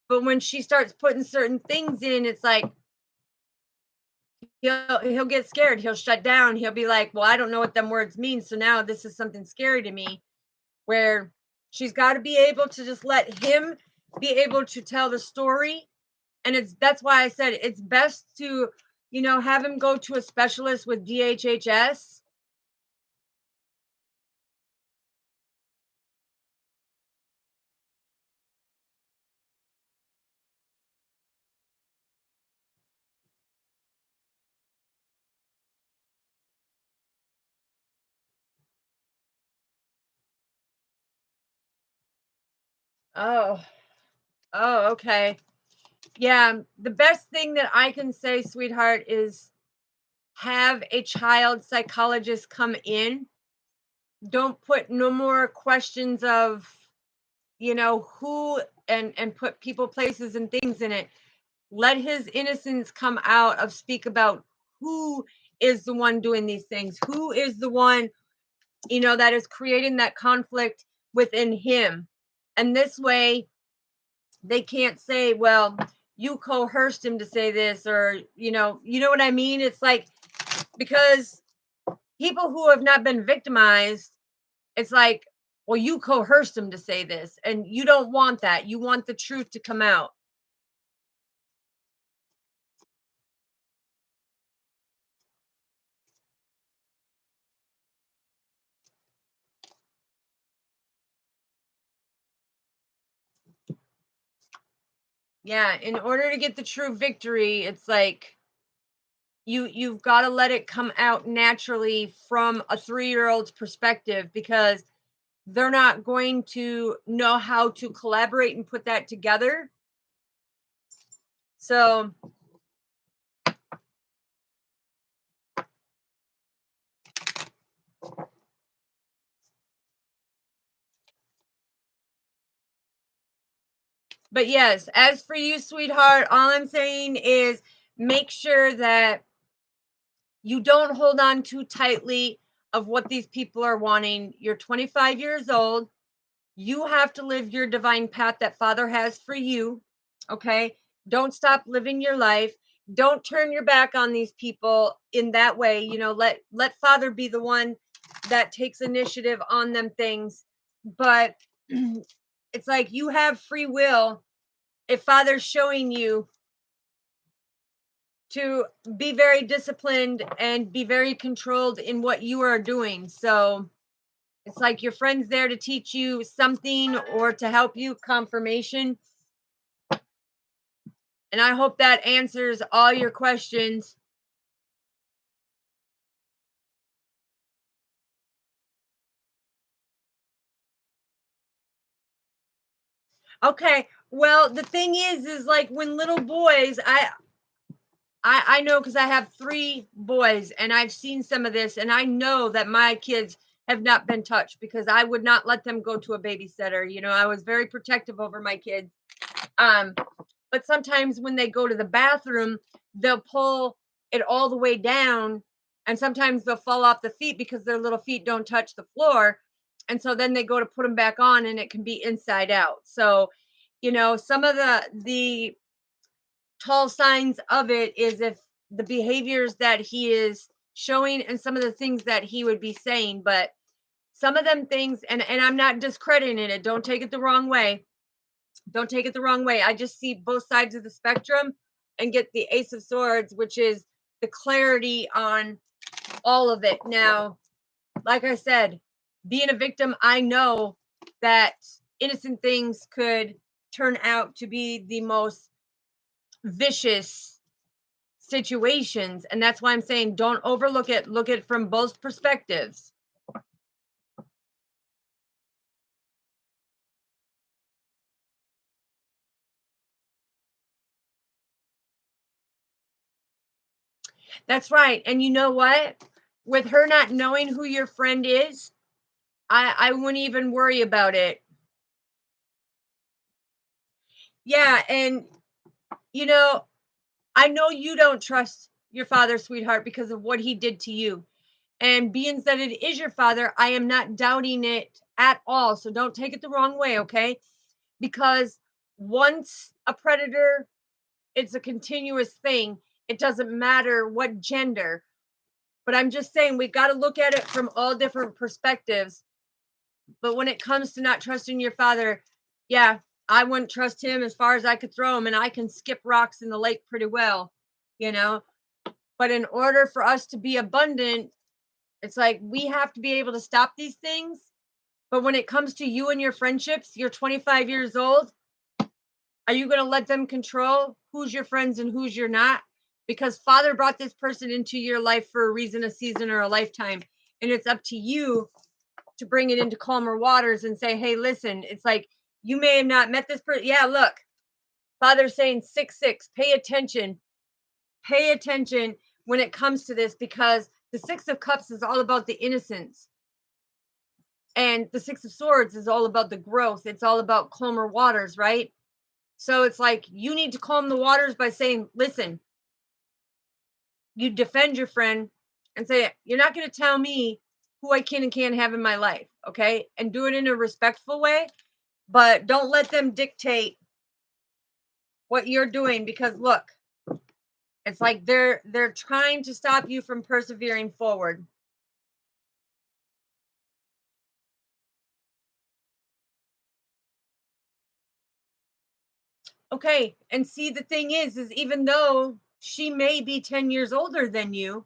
A: But when she starts putting certain things in, it's like he'll get scared. He'll shut down. He'll be like, well, I don't know what them words mean. So now this is something scary to me, where she's got to be able to just let him be able to tell the story. And that's why I said it's best to, you know, have him go to a specialist with DHHS. Oh, okay. Yeah, the best thing that I can say, sweetheart, is have a child psychologist come in. Don't put no more questions of, you know, who and put people, places, and things in it. Let his innocence come out of speak about who is the one doing these things, who is the one, you know, that is creating that conflict within him. And this way they can't say, well, you coerced him to say this, or, you know what I mean? It's like, because people who have not been victimized, it's like, well, you coerced him to say this, and you don't want that. You want the truth to come out. Yeah, in order to get the true victory, it's like you've got to let it come out naturally from a 3-year-old's perspective, because they're not going to know how to collaborate and put that together. So but yes, as for you, sweetheart, all I'm saying is make sure that you don't hold on too tightly of what these people are wanting. You're 25 years old. You have to live your divine path that Father has for you. Okay. Don't stop living your life. Don't turn your back on these people in that way. Let Father be the one that takes initiative on them things. But it's like you have free will. If Father's showing you to be very disciplined and be very controlled in what you are doing. So it's like your friend's there to teach you something or to help you confirmation. And I hope that answers all your questions. Okay. Well, the thing is like when little boys, I know because I have 3 boys and I've seen some of this, and I know that my kids have not been touched because I would not let them go to a babysitter. I was very protective over my kids. Um, but sometimes when they go to the bathroom, they'll pull it all the way down, and sometimes they'll fall off the feet because their little feet don't touch the floor. And so then they go to put them back on and it can be inside out. So, some of the tall signs of it is if the behaviors that he is showing and some of the things that he would be saying. But some of them things, and I'm not discrediting it, don't take it the wrong way. Don't take it the wrong way. I just see both sides of the spectrum and get the Ace of Swords, which is the clarity on all of it. Now, like I said, being a victim, I know that innocent things could turn out to be the most vicious situations. And that's why I'm saying don't overlook it. Look at it from both perspectives. That's right. And you know what? With her not knowing who your friend is, I wouldn't even worry about it. Yeah, and you know, I know you don't trust your father, sweetheart, because of what he did to you. And being that it is your father, I am not doubting it at all. So don't take it the wrong way, okay? Because once a predator, it's a continuous thing. It doesn't matter what gender. But I'm just saying we got to look at it from all different perspectives. But when it comes to not trusting your father, yeah, I wouldn't trust him as far as I could throw him, and I can skip rocks in the lake pretty well, you know. But in order for us to be abundant, it's like we have to be able to stop these things. But when it comes to you and your friendships, you're 25 years old. Are you going to let them control who's your friends and who's you're not? Because Father brought this person into your life for a reason, a season, or a lifetime. And it's up to you to bring it into calmer waters and say, hey, listen, it's like you may have not met this person. Yeah, look, Father's saying 6-6, pay attention. Pay attention when it comes to this, because the 6 of Cups is all about the innocence. And the 6 of Swords is all about the growth. It's all about calmer waters, right? So it's like you need to calm the waters by saying, listen, you defend your friend and say, you're not going to tell me who I can and can't have in my life. Okay. And do it in a respectful way, but don't let them dictate what you're doing, because look, it's like they're trying to stop you from persevering forward. Okay. And see, the thing is even though she may be 10 years older than you,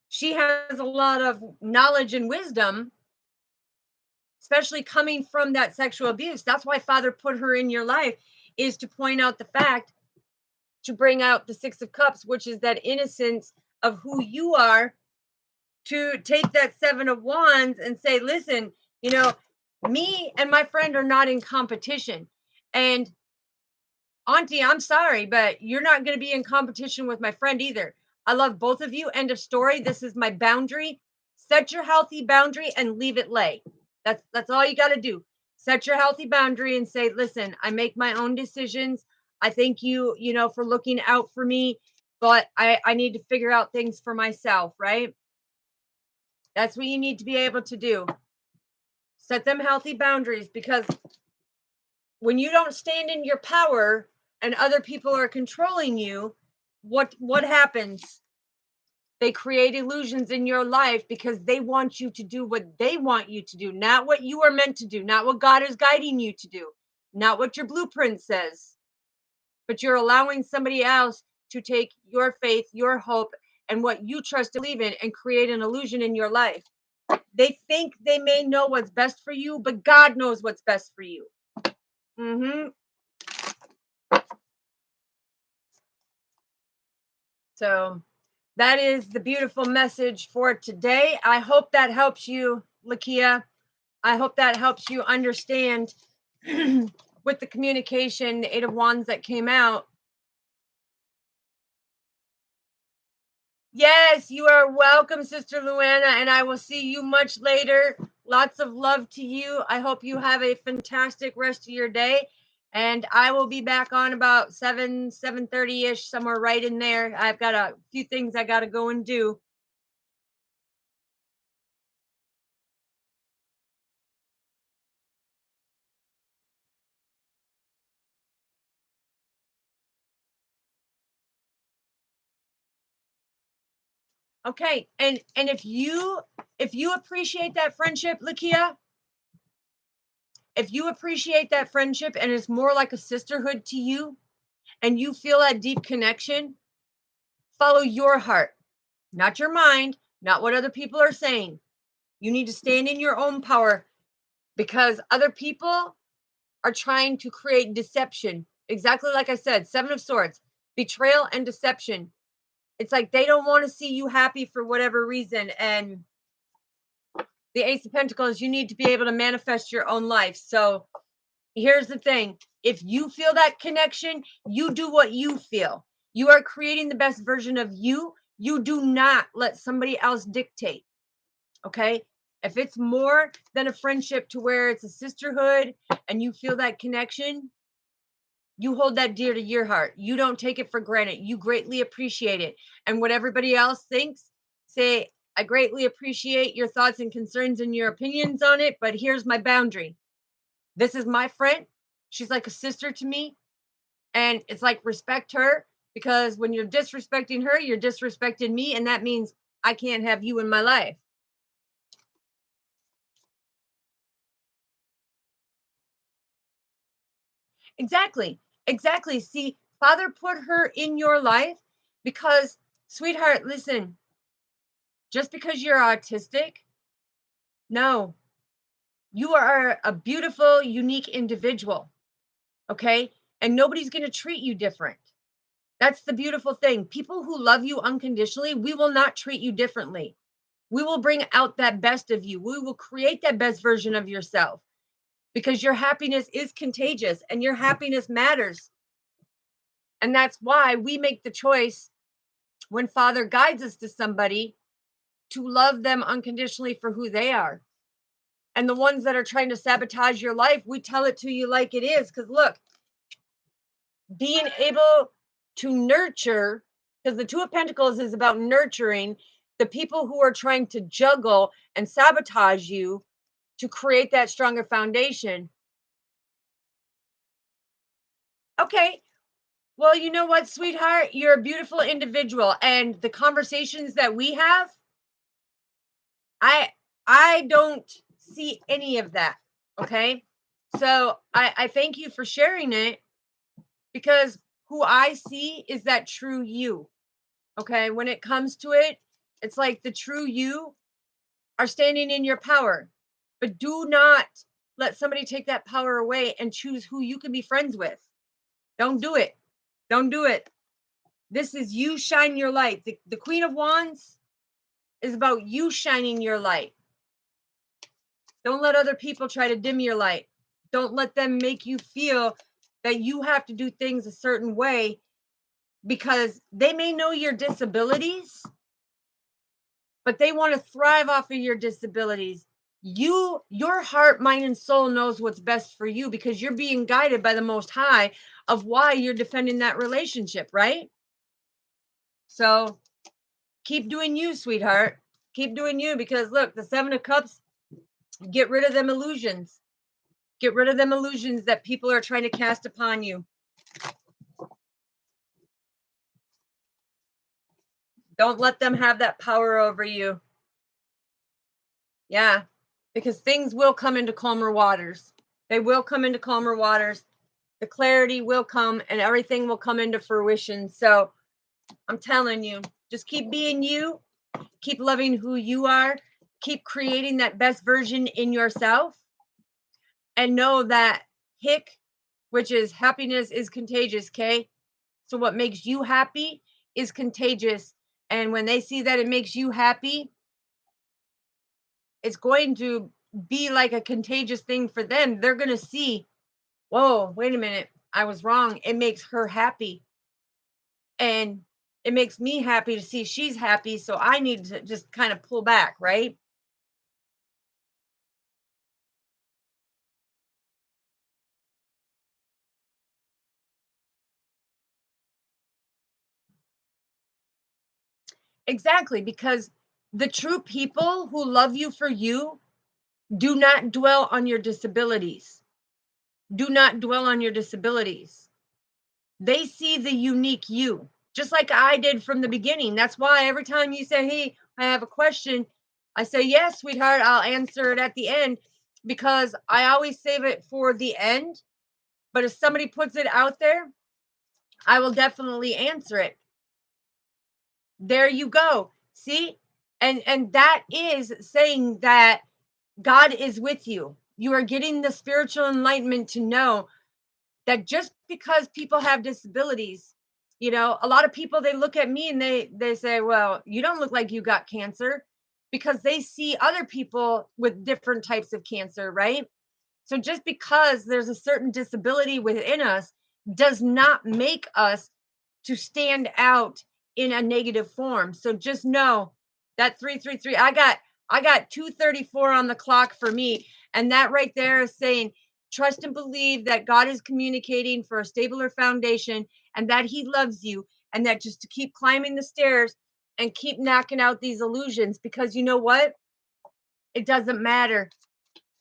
A: she has a lot of knowledge and wisdom, especially coming from that sexual abuse. That's why Father put her in your life, is to point out the fact, to bring out the 6 of Cups, which is that innocence of who you are, to take that 7 of Wands and say, listen, me and my friend are not in competition. And Auntie, I'm sorry, but you're not going to be in competition with my friend either. I love both of you. End of story. This is my boundary. Set your healthy boundary and leave it lay. That's all you got to do. Set your healthy boundary and say, listen, I make my own decisions. I thank you, for looking out for me, but I need to figure out things for myself, right? That's what you need to be able to do. Set them healthy boundaries, because when you don't stand in your power and other people are controlling you, what happens? They create illusions in your life because they want you to do what they want you to do, not what you are meant to do, not what God is guiding you to do, not what your blueprint says. But you're allowing somebody else to take your faith, your hope, and what you trust to believe in and create an illusion in your life. They think they may know what's best for you, but God knows what's best for you. So that is the beautiful message for today. I hope that helps you, Lakia. I hope that helps you understand with the communication, the Eight of Wands that came out. Yes, you are welcome, Sister Luana, and I will see you much later. Lots of love to you. I hope you have a fantastic rest of your day. And I will be back on about 7:30-ish, somewhere right in there. I've got a few things I got to go and do. Okay, and if you appreciate that friendship, Lakia, if you appreciate that friendship and it's more like a sisterhood to you, and you feel that deep connection, follow your heart, not your mind, not what other people are saying. You need to stand in your own power, because other people are trying to create deception. Exactly like I said, Seven of Swords, betrayal and deception. It's like they don't want to see you happy for whatever reason. And the Ace of Pentacles, you need to be able to manifest your own life. So here's the thing. If you feel that connection, you do what you feel. You are creating the best version of you. You do not let somebody else dictate. Okay? If it's more than a friendship to where it's a sisterhood and you feel that connection, you hold that dear to your heart. You don't take it for granted. You greatly appreciate it. And what everybody else thinks, say, I greatly appreciate your thoughts and concerns and your opinions on it, but here's my boundary. This is my friend. She's like a sister to me. And it's like, respect her, because when you're disrespecting her, you're disrespecting me. And that means I can't have you in my life. Exactly. Exactly. See, Father put her in your life because, sweetheart, listen, just because you're autistic, no, you are a beautiful, unique individual. Okay. And nobody's going to treat you different. That's the beautiful thing. People who love you unconditionally, we will not treat you differently. We will bring out that best of you. We will create that best version of yourself, because your happiness is contagious and your happiness matters. And that's why we make the choice, when Father guides us to somebody, to love them unconditionally for who they are. And the ones that are trying to sabotage your life, we tell it to you like it is. Because look, being able to nurture, because the Two of Pentacles is about nurturing the people who are trying to juggle and sabotage you to create that stronger foundation. Okay, well, you know what, sweetheart? You're a beautiful individual. And the conversations that we have, I don't see any of that. Okay. So I thank you for sharing it, because who I see is that true you. Okay. When it comes to it, it's like the true you are standing in your power, but do not let somebody take that power away and choose who you can be friends with. Don't do it. Don't do it. This is you shine your light. The Queen of Wands is about you shining your light. Don't let other people try to dim your light. Don't let them make you feel that you have to do things a certain way, because they may know your disabilities, but they want to thrive off of your disabilities. your heart, mind, and soul knows what's best for you because you're being guided by the Most High of why you're defending that relationship, right? So keep doing you, sweetheart. Keep doing you, because look, the Seven of Cups, get rid of them illusions. Get rid of them illusions that people are trying to cast upon you. Don't let them have that power over you. Yeah, because things will come into calmer waters. They will come into calmer waters. The clarity will come and everything will come into fruition. So I'm telling you, just keep being you, keep loving who you are, keep creating that best version in yourself, and know that hick, which is happiness, is contagious, okay? So what makes you happy is contagious. And when they see that it makes you happy, it's going to be like a contagious thing for them. They're going to see, whoa, wait a minute, I was wrong. It makes her happy. And it makes me happy to see she's happy. So I need to just kind of pull back, right? Exactly. Because the true people who love you for you do not dwell on your disabilities. Do not dwell on your disabilities. They see the unique you, just like I did from the beginning. That's why every time you say, hey, I have a question, I say, yes, sweetheart, I'll answer it at the end, because I always save it for the end. But if somebody puts it out there, I will definitely answer it. There you go. See? And that is saying that God is with you. You are getting the spiritual enlightenment to know that just because people have disabilities, a lot of people, they look at me and they say, well, you don't look like you got cancer, because they see other people with different types of cancer, right? So just because there's a certain disability within us does not make us to stand out in a negative form. So just know that 333, I got 234 on the clock for me, and that right there is saying trust and believe that God is communicating for a stabler foundation, and that he loves you, and that just to keep climbing the stairs and keep knocking out these illusions, because you know what? It doesn't matter.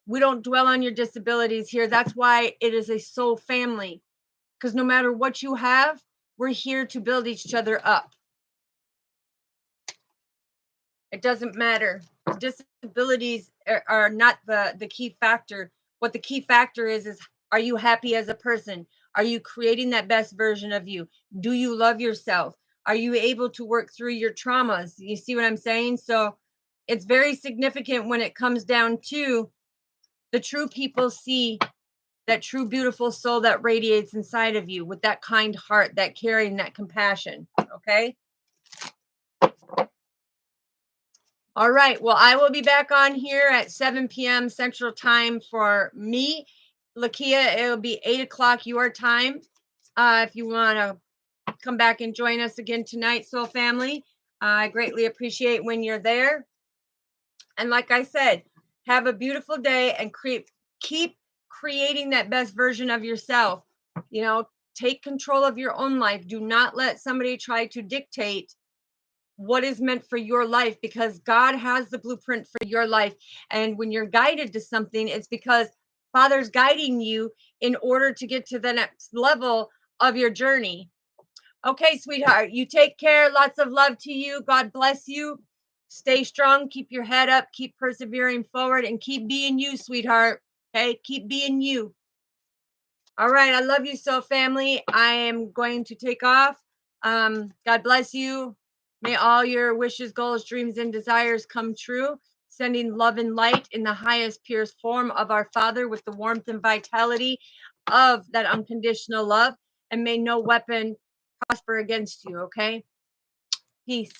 A: We don't dwell on your disabilities here. That's why it is a soul family, because no matter what you have, we're here to build each other up. It doesn't matter. Disabilities are not the key factor. What the key factor is are you happy as a person? Are you creating that best version of you? Do you love yourself? Are you able to work through your traumas? You see what I'm saying? So it's very significant when it comes down to the true people see that true beautiful soul that radiates inside of you with that kind heart, that caring, that compassion. Okay. All right. Well, I will be back on here at 7 p.m. Central Time for me. Lakia, it'll be 8 o'clock your time. If you want to come back and join us again tonight, Soul Family, I greatly appreciate when you're there. And like I said, have a beautiful day and keep creating that best version of yourself. Take control of your own life. Do not let somebody try to dictate what is meant for your life, because God has the blueprint for your life. And when you're guided to something, it's because Father's guiding you in order to get to the next level of your journey. Okay, sweetheart, you take care. Lots of love to you. God bless you. Stay strong. Keep your head up. Keep persevering forward and keep being you, sweetheart. Okay, keep being you. All right, I love you so, family. I am going to take off. God bless you. May all your wishes, goals, dreams, and desires come true. Sending love and light in the highest, purest form of our Father with the warmth and vitality of that unconditional love. And may no weapon prosper against you, okay? Peace.